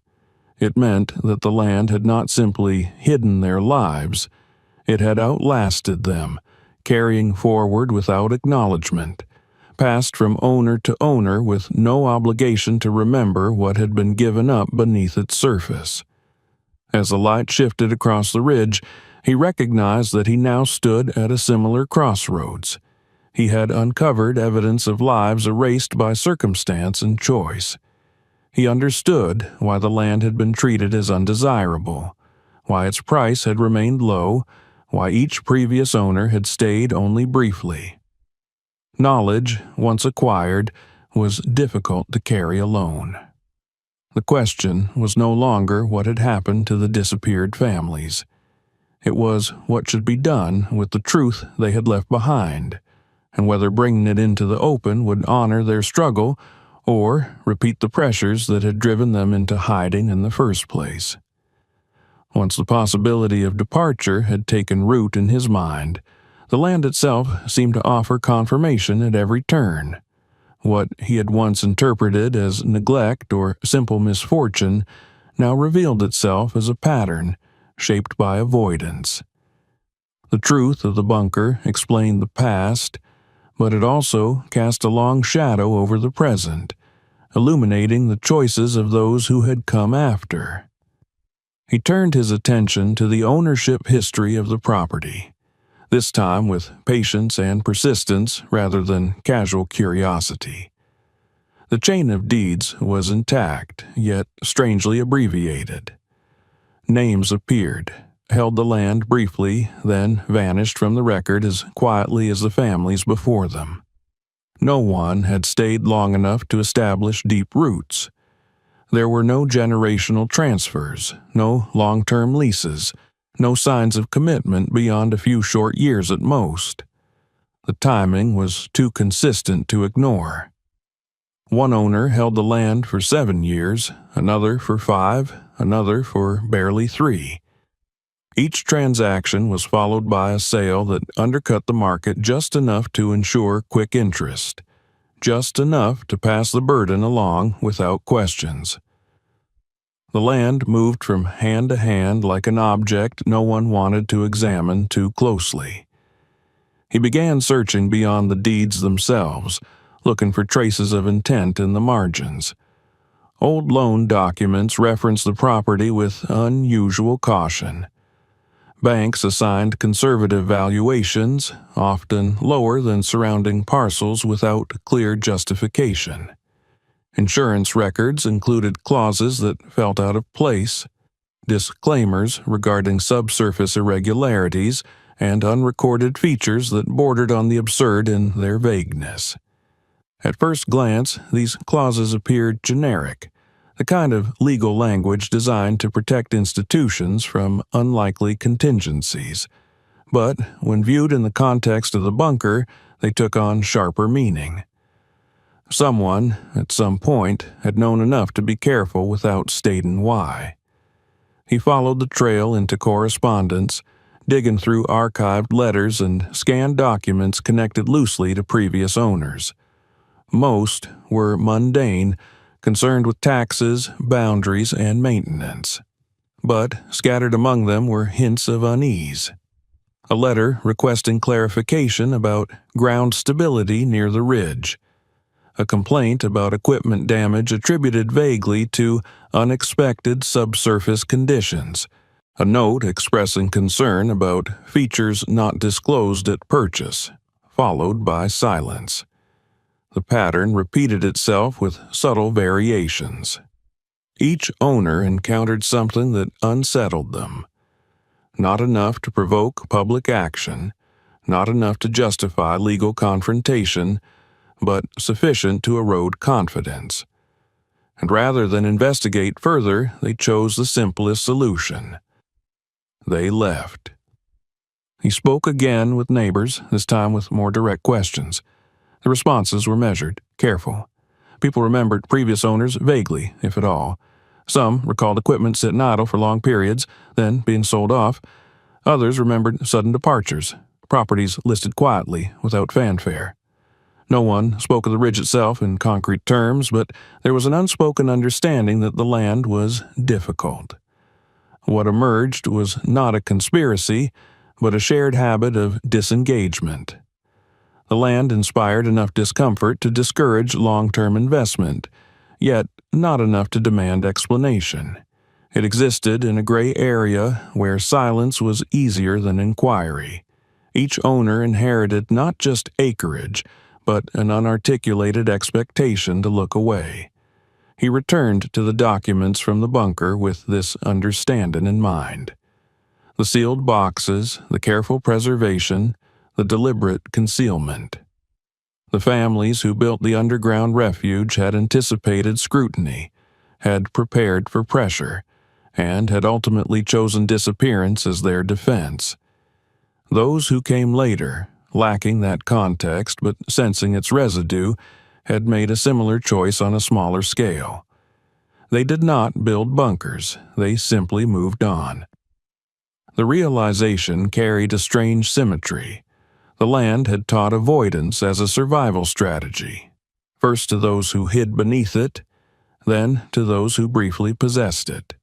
It meant that the land had not simply hidden their lives, it had outlasted them, carrying forward without acknowledgement, passed from owner to owner with no obligation to remember what had been given up beneath its surface. As the light shifted across the ridge, he recognized that he now stood at a similar crossroads. He had uncovered evidence of lives erased by circumstance and choice. He understood why the land had been treated as undesirable, why its price had remained low, why each previous owner had stayed only briefly. Knowledge, once acquired, was difficult to carry alone. The question was no longer what had happened to the disappeared families. It was what should be done with the truth they had left behind, and whether bringing it into the open would honor their struggle or repeat the pressures that had driven them into hiding in the first place. Once the possibility of departure had taken root in his mind, the land itself seemed to offer confirmation at every turn. What he had once interpreted as neglect or simple misfortune now revealed itself as a pattern shaped by avoidance. The truth of the bunker explained the past, but it also cast a long shadow over the present, illuminating the choices of those who had come after. He turned his attention to the ownership history of the property, this time with patience and persistence rather than casual curiosity. The chain of deeds was intact, yet strangely abbreviated. Names appeared, held the land briefly, then vanished from the record as quietly as the families before them. No one had stayed long enough to establish deep roots. There were no generational transfers, no long-term leases, no signs of commitment beyond a few short years at most. The timing was too consistent to ignore. One owner held the land for 7 years, another for 5, another for barely 3. Each transaction was followed by a sale that undercut the market just enough to ensure quick interest, just enough to pass the burden along without questions. The land moved from hand to hand like an object no one wanted to examine too closely. He began searching beyond the deeds themselves, looking for traces of intent in the margins. Old loan documents referenced the property with unusual caution. Banks assigned conservative valuations, often lower than surrounding parcels without clear justification. Insurance records included clauses that felt out of place, disclaimers regarding subsurface irregularities, and unrecorded features that bordered on the absurd in their vagueness. At first glance, these clauses appeared generic, the kind of legal language designed to protect institutions from unlikely contingencies. But when viewed in the context of the bunker, they took on sharper meaning. Someone, at some point, had known enough to be careful without stating why. He followed the trail into correspondence, digging through archived letters and scanned documents connected loosely to previous owners. Most were mundane, concerned with taxes, boundaries, and maintenance. But scattered among them were hints of unease. A letter requesting clarification about ground stability near the ridge. A complaint about equipment damage attributed vaguely to unexpected subsurface conditions. A note expressing concern about features not disclosed at purchase, followed by silence. The pattern repeated itself with subtle variations. Each owner encountered something that unsettled them. Not enough to provoke public action, not enough to justify legal confrontation, but sufficient to erode confidence. And rather than investigate further, they chose the simplest solution. They left. He spoke again with neighbors, this time with more direct questions. The responses were measured, careful. People remembered previous owners vaguely, if at all. Some recalled equipment sitting idle for long periods, then being sold off. Others remembered sudden departures, properties listed quietly, without fanfare. No one spoke of the ridge itself in concrete terms, but there was an unspoken understanding that the land was difficult. What emerged was not a conspiracy, but a shared habit of disengagement. The land inspired enough discomfort to discourage long-term investment, yet not enough to demand explanation. It existed in a gray area where silence was easier than inquiry. Each owner inherited not just acreage, but an unarticulated expectation to look away. He returned to the documents from the bunker with this understanding in mind. The sealed boxes, the careful preservation, the deliberate concealment. The families who built the underground refuge had anticipated scrutiny, had prepared for pressure, and had ultimately chosen disappearance as their defense. Those who came later, lacking that context but sensing its residue, had made a similar choice on a smaller scale. They did not build bunkers, they simply moved on. The realization carried a strange symmetry. The land had taught avoidance as a survival strategy, first to those who hid beneath it, then to those who briefly possessed it.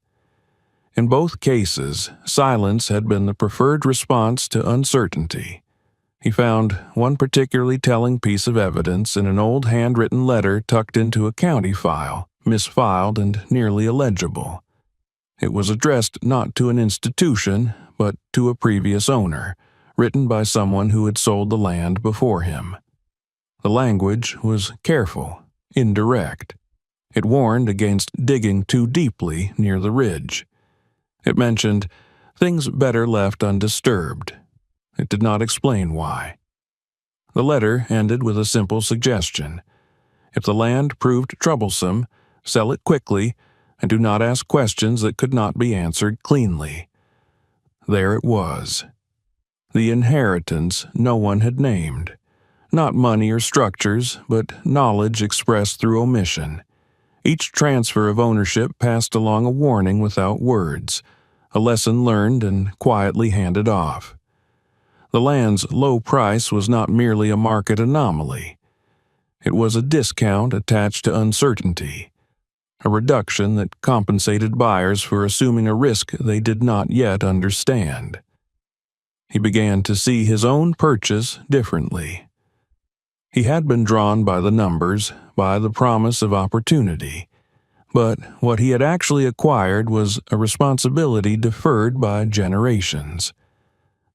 In both cases, silence had been the preferred response to uncertainty. He found one particularly telling piece of evidence in an old handwritten letter tucked into a county file, misfiled and nearly illegible. It was addressed not to an institution, but to a previous owner, written by someone who had sold the land before him. The language was careful, indirect. It warned against digging too deeply near the ridge. It mentioned things better left undisturbed. It did not explain why. The letter ended with a simple suggestion. If the land proved troublesome, sell it quickly, and do not ask questions that could not be answered cleanly. There it was. The inheritance no one had named. Not money or structures, but knowledge expressed through omission. Each transfer of ownership passed along a warning without words, a lesson learned and quietly handed off. The land's low price was not merely a market anomaly. It was a discount attached to uncertainty, a reduction that compensated buyers for assuming a risk they did not yet understand. He began to see his own purchase differently. He had been drawn by the numbers, by the promise of opportunity, but what he had actually acquired was a responsibility deferred by generations.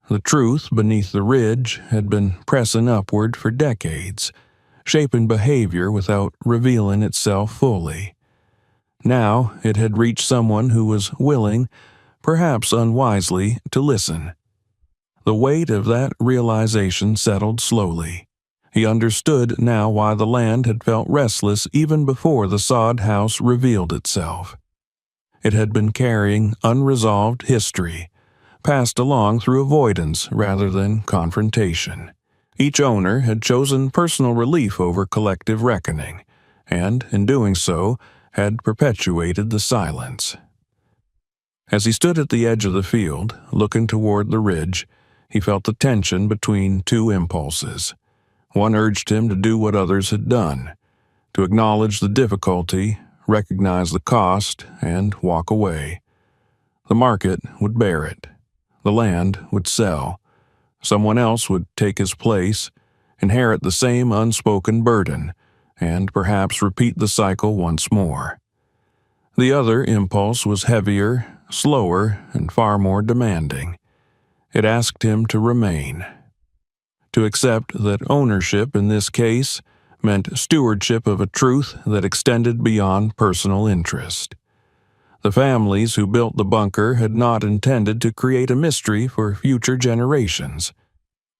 The truth beneath the ridge had been pressing upward for decades, shaping behavior without revealing itself fully. Now it had reached someone who was willing, perhaps unwisely, to listen. The weight of that realization settled slowly. He understood now why the land had felt restless even before the sod house revealed itself. It had been carrying unresolved history, passed along through avoidance rather than confrontation. Each owner had chosen personal relief over collective reckoning, and, in doing so, had perpetuated the silence. As he stood at the edge of the field, looking toward the ridge, he felt the tension between two impulses. One urged him to do what others had done, to acknowledge the difficulty, recognize the cost, and walk away. The market would bear it. The land would sell. Someone else would take his place, inherit the same unspoken burden, and perhaps repeat the cycle once more. The other impulse was heavier, slower, and far more demanding. It asked him to remain, to accept that ownership in this case meant stewardship of a truth that extended beyond personal interest. The families who built the bunker had not intended to create a mystery for future generations.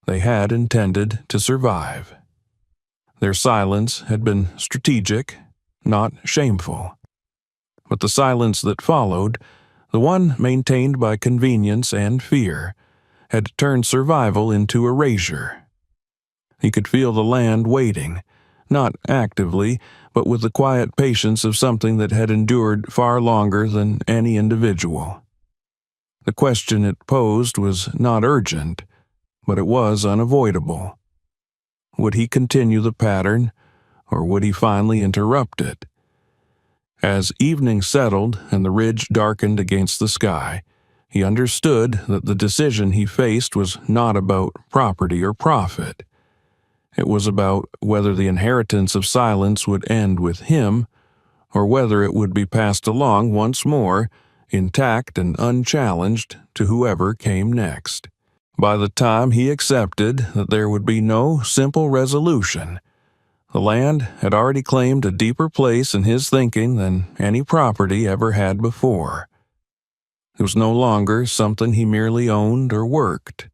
They had intended to survive. Their silence had been strategic, not shameful. But the silence that followed, the one maintained by convenience and fear, had turned survival into erasure. He could feel the land waiting, not actively, but with the quiet patience of something that had endured far longer than any individual. The question it posed was not urgent, but it was unavoidable. Would he continue the pattern, or would he finally interrupt it? As evening settled and the ridge darkened against the sky, he understood that the decision he faced was not about property or profit. It was about whether the inheritance of silence would end with him, or whether it would be passed along once more, intact and unchallenged, to whoever came next. By the time he accepted that there would be no simple resolution, the land had already claimed a deeper place in his thinking than any property ever had before. It was no longer something he merely owned or worked.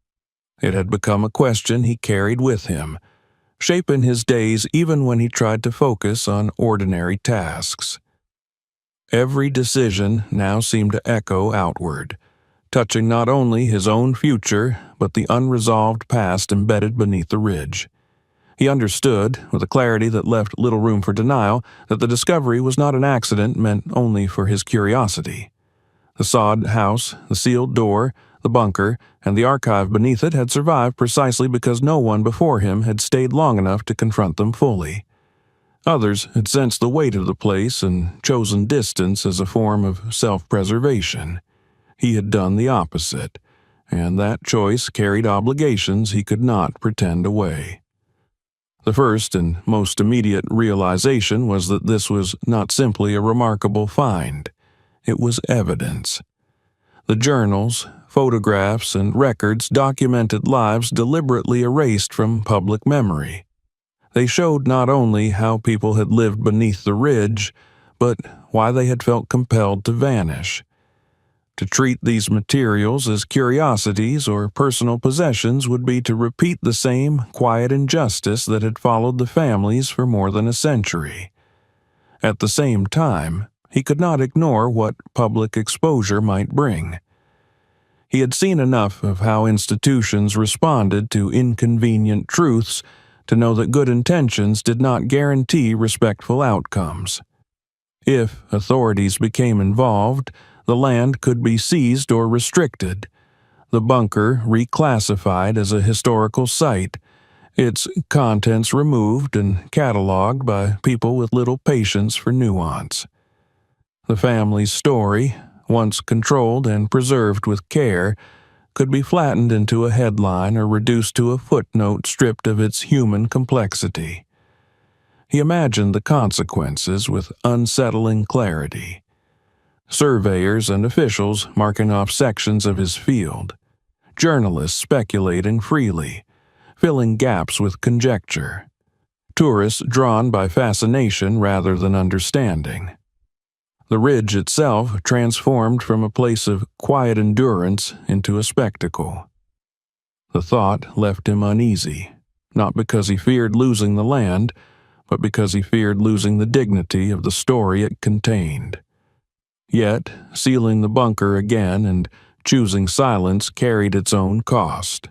It had become a question he carried with him, shaping his days even when he tried to focus on ordinary tasks. Every decision now seemed to echo outward, touching not only his own future, but the unresolved past embedded beneath the ridge. He understood, with a clarity that left little room for denial, that the discovery was not an accident meant only for his curiosity. The sod house, the sealed door, the bunker, and the archive beneath it had survived precisely because no one before him had stayed long enough to confront them fully. Others had sensed the weight of the place and chosen distance as a form of self-preservation. He had done the opposite, and that choice carried obligations he could not pretend away. The first and most immediate realization was that this was not simply a remarkable find. It was evidence. The journals, photographs, and records documented lives deliberately erased from public memory. They showed not only how people had lived beneath the ridge, but why they had felt compelled to vanish. To treat these materials as curiosities or personal possessions would be to repeat the same quiet injustice that had followed the families for more than a century. At the same time, he could not ignore what public exposure might bring. He had seen enough of how institutions responded to inconvenient truths to know that good intentions did not guarantee respectful outcomes. If authorities became involved, the land could be seized or restricted, the bunker reclassified as a historical site, its contents removed and cataloged by people with little patience for nuance. The family's story, once controlled and preserved with care, could be flattened into a headline or reduced to a footnote stripped of its human complexity. He imagined the consequences with unsettling clarity. Surveyors and officials marking off sections of his field, journalists speculating freely, filling gaps with conjecture, tourists drawn by fascination rather than understanding. The ridge itself transformed from a place of quiet endurance into a spectacle. The thought left him uneasy, not because he feared losing the land, but because he feared losing the dignity of the story it contained. Yet, sealing the bunker again and choosing silence carried its own cost.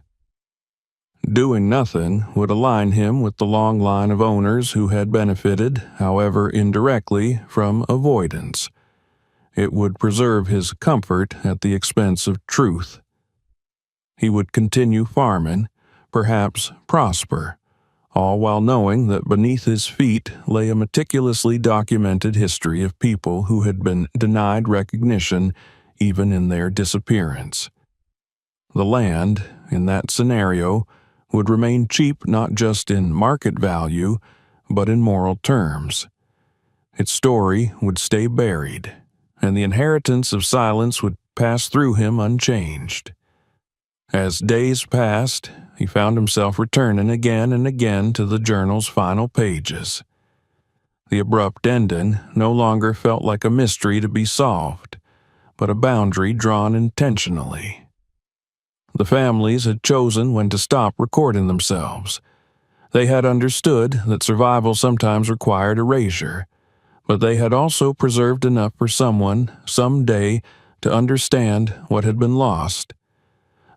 Doing nothing would align him with the long line of owners who had benefited, however indirectly, from avoidance. It would preserve his comfort at the expense of truth. He would continue farming, perhaps prosper, all while knowing that beneath his feet lay a meticulously documented history of people who had been denied recognition even in their disappearance. The land, in that scenario, would remain cheap not just in market value, but in moral terms. Its story would stay buried, and the inheritance of silence would pass through him unchanged. As days passed, he found himself returning again and again to the journal's final pages. The abrupt ending no longer felt like a mystery to be solved, but a boundary drawn intentionally. The families had chosen when to stop recording themselves. They had understood that survival sometimes required erasure, but they had also preserved enough for someone, someday, to understand what had been lost.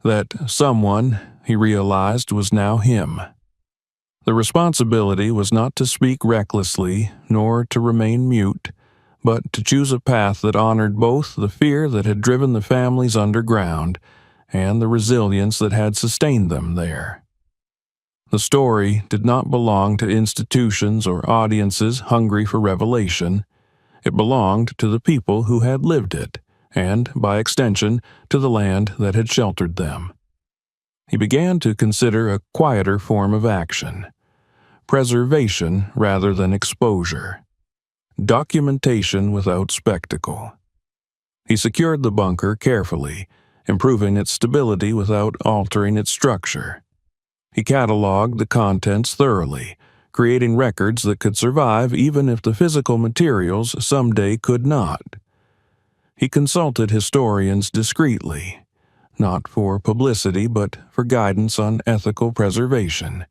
That someone, he realized, was now him. The responsibility was not to speak recklessly, nor to remain mute, but to choose a path that honored both the fear that had driven the families underground and the resilience that had sustained them there. The story did not belong to institutions or audiences hungry for revelation. It belonged to the people who had lived it, and, by extension, to the land that had sheltered them. He began to consider a quieter form of action: preservation rather than exposure, documentation without spectacle. He secured the bunker carefully, improving its stability without altering its structure. He cataloged the contents thoroughly, creating records that could survive even if the physical materials someday could not. He consulted historians discreetly, not for publicity but for guidance on ethical preservation,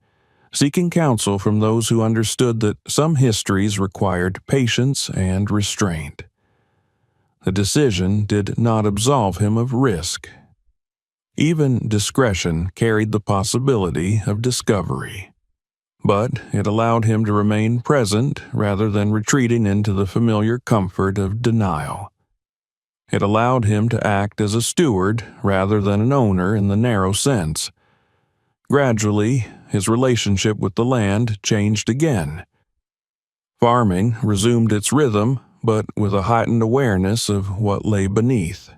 seeking counsel from those who understood that some histories required patience and restraint. The decision did not absolve him of risk. Even discretion carried the possibility of discovery, but it allowed him to remain present rather than retreating into the familiar comfort of denial. It allowed him to act as a steward rather than an owner in the narrow sense. Gradually, his relationship with the land changed again. Farming resumed its rhythm, but with a heightened awareness of what lay beneath.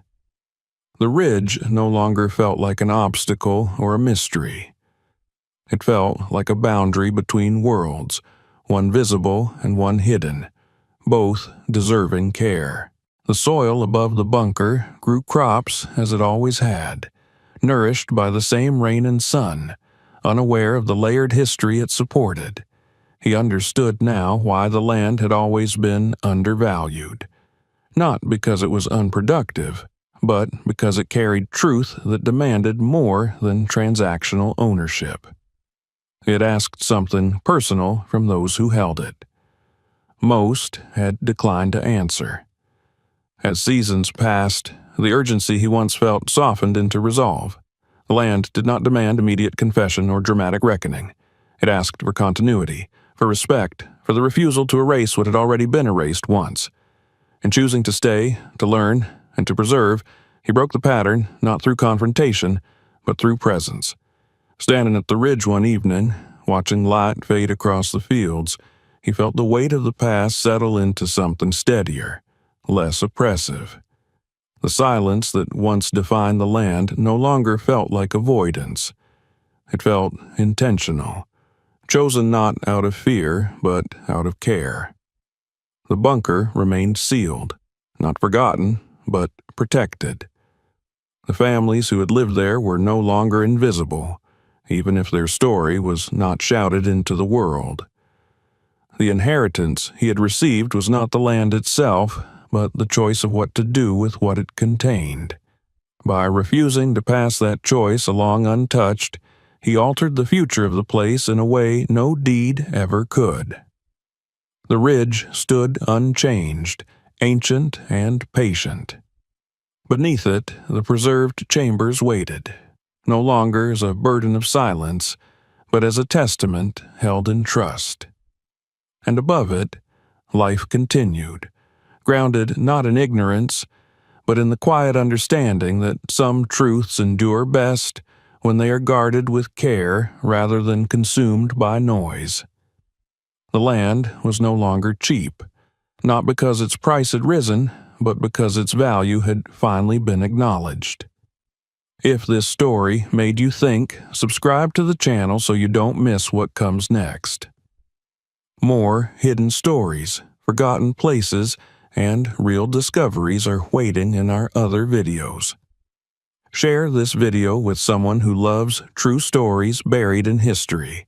The ridge no longer felt like an obstacle or a mystery. It felt like a boundary between worlds, one visible and one hidden, both deserving care. The soil above the bunker grew crops as it always had, nourished by the same rain and sun, unaware of the layered history it supported. He understood now why the land had always been undervalued, not because it was unproductive, but because it carried truth that demanded more than transactional ownership. It asked something personal from those who held it. Most had declined to answer. As seasons passed, the urgency he once felt softened into resolve. The land did not demand immediate confession or dramatic reckoning. It asked for continuity, for respect, for the refusal to erase what had already been erased once. In choosing to stay, to learn, and to preserve, he broke the pattern not through confrontation, but through presence. Standing at the ridge one evening, watching light fade across the fields, he felt the weight of the past settle into something steadier, less oppressive. The silence that once defined the land no longer felt like avoidance. It felt intentional, chosen not out of fear, but out of care. The bunker remained sealed, not forgotten, but protected. The families who had lived there were no longer invisible, even if their story was not shouted into the world. The inheritance he had received was not the land itself, but the choice of what to do with what it contained. By refusing to pass that choice along untouched, he altered the future of the place in a way no deed ever could. The ridge stood unchanged, ancient and patient. Beneath it, the preserved chambers waited, no longer as a burden of silence, but as a testament held in trust. And above it, life continued, grounded not in ignorance, but in the quiet understanding that some truths endure best when they are guarded with care rather than consumed by noise. The land was no longer cheap, not because its price had risen, but because its value had finally been acknowledged. If this story made you think, subscribe to the channel so you don't miss what comes next. More hidden stories, forgotten places, and real discoveries are waiting in our other videos. Share this video with someone who loves true stories buried in history.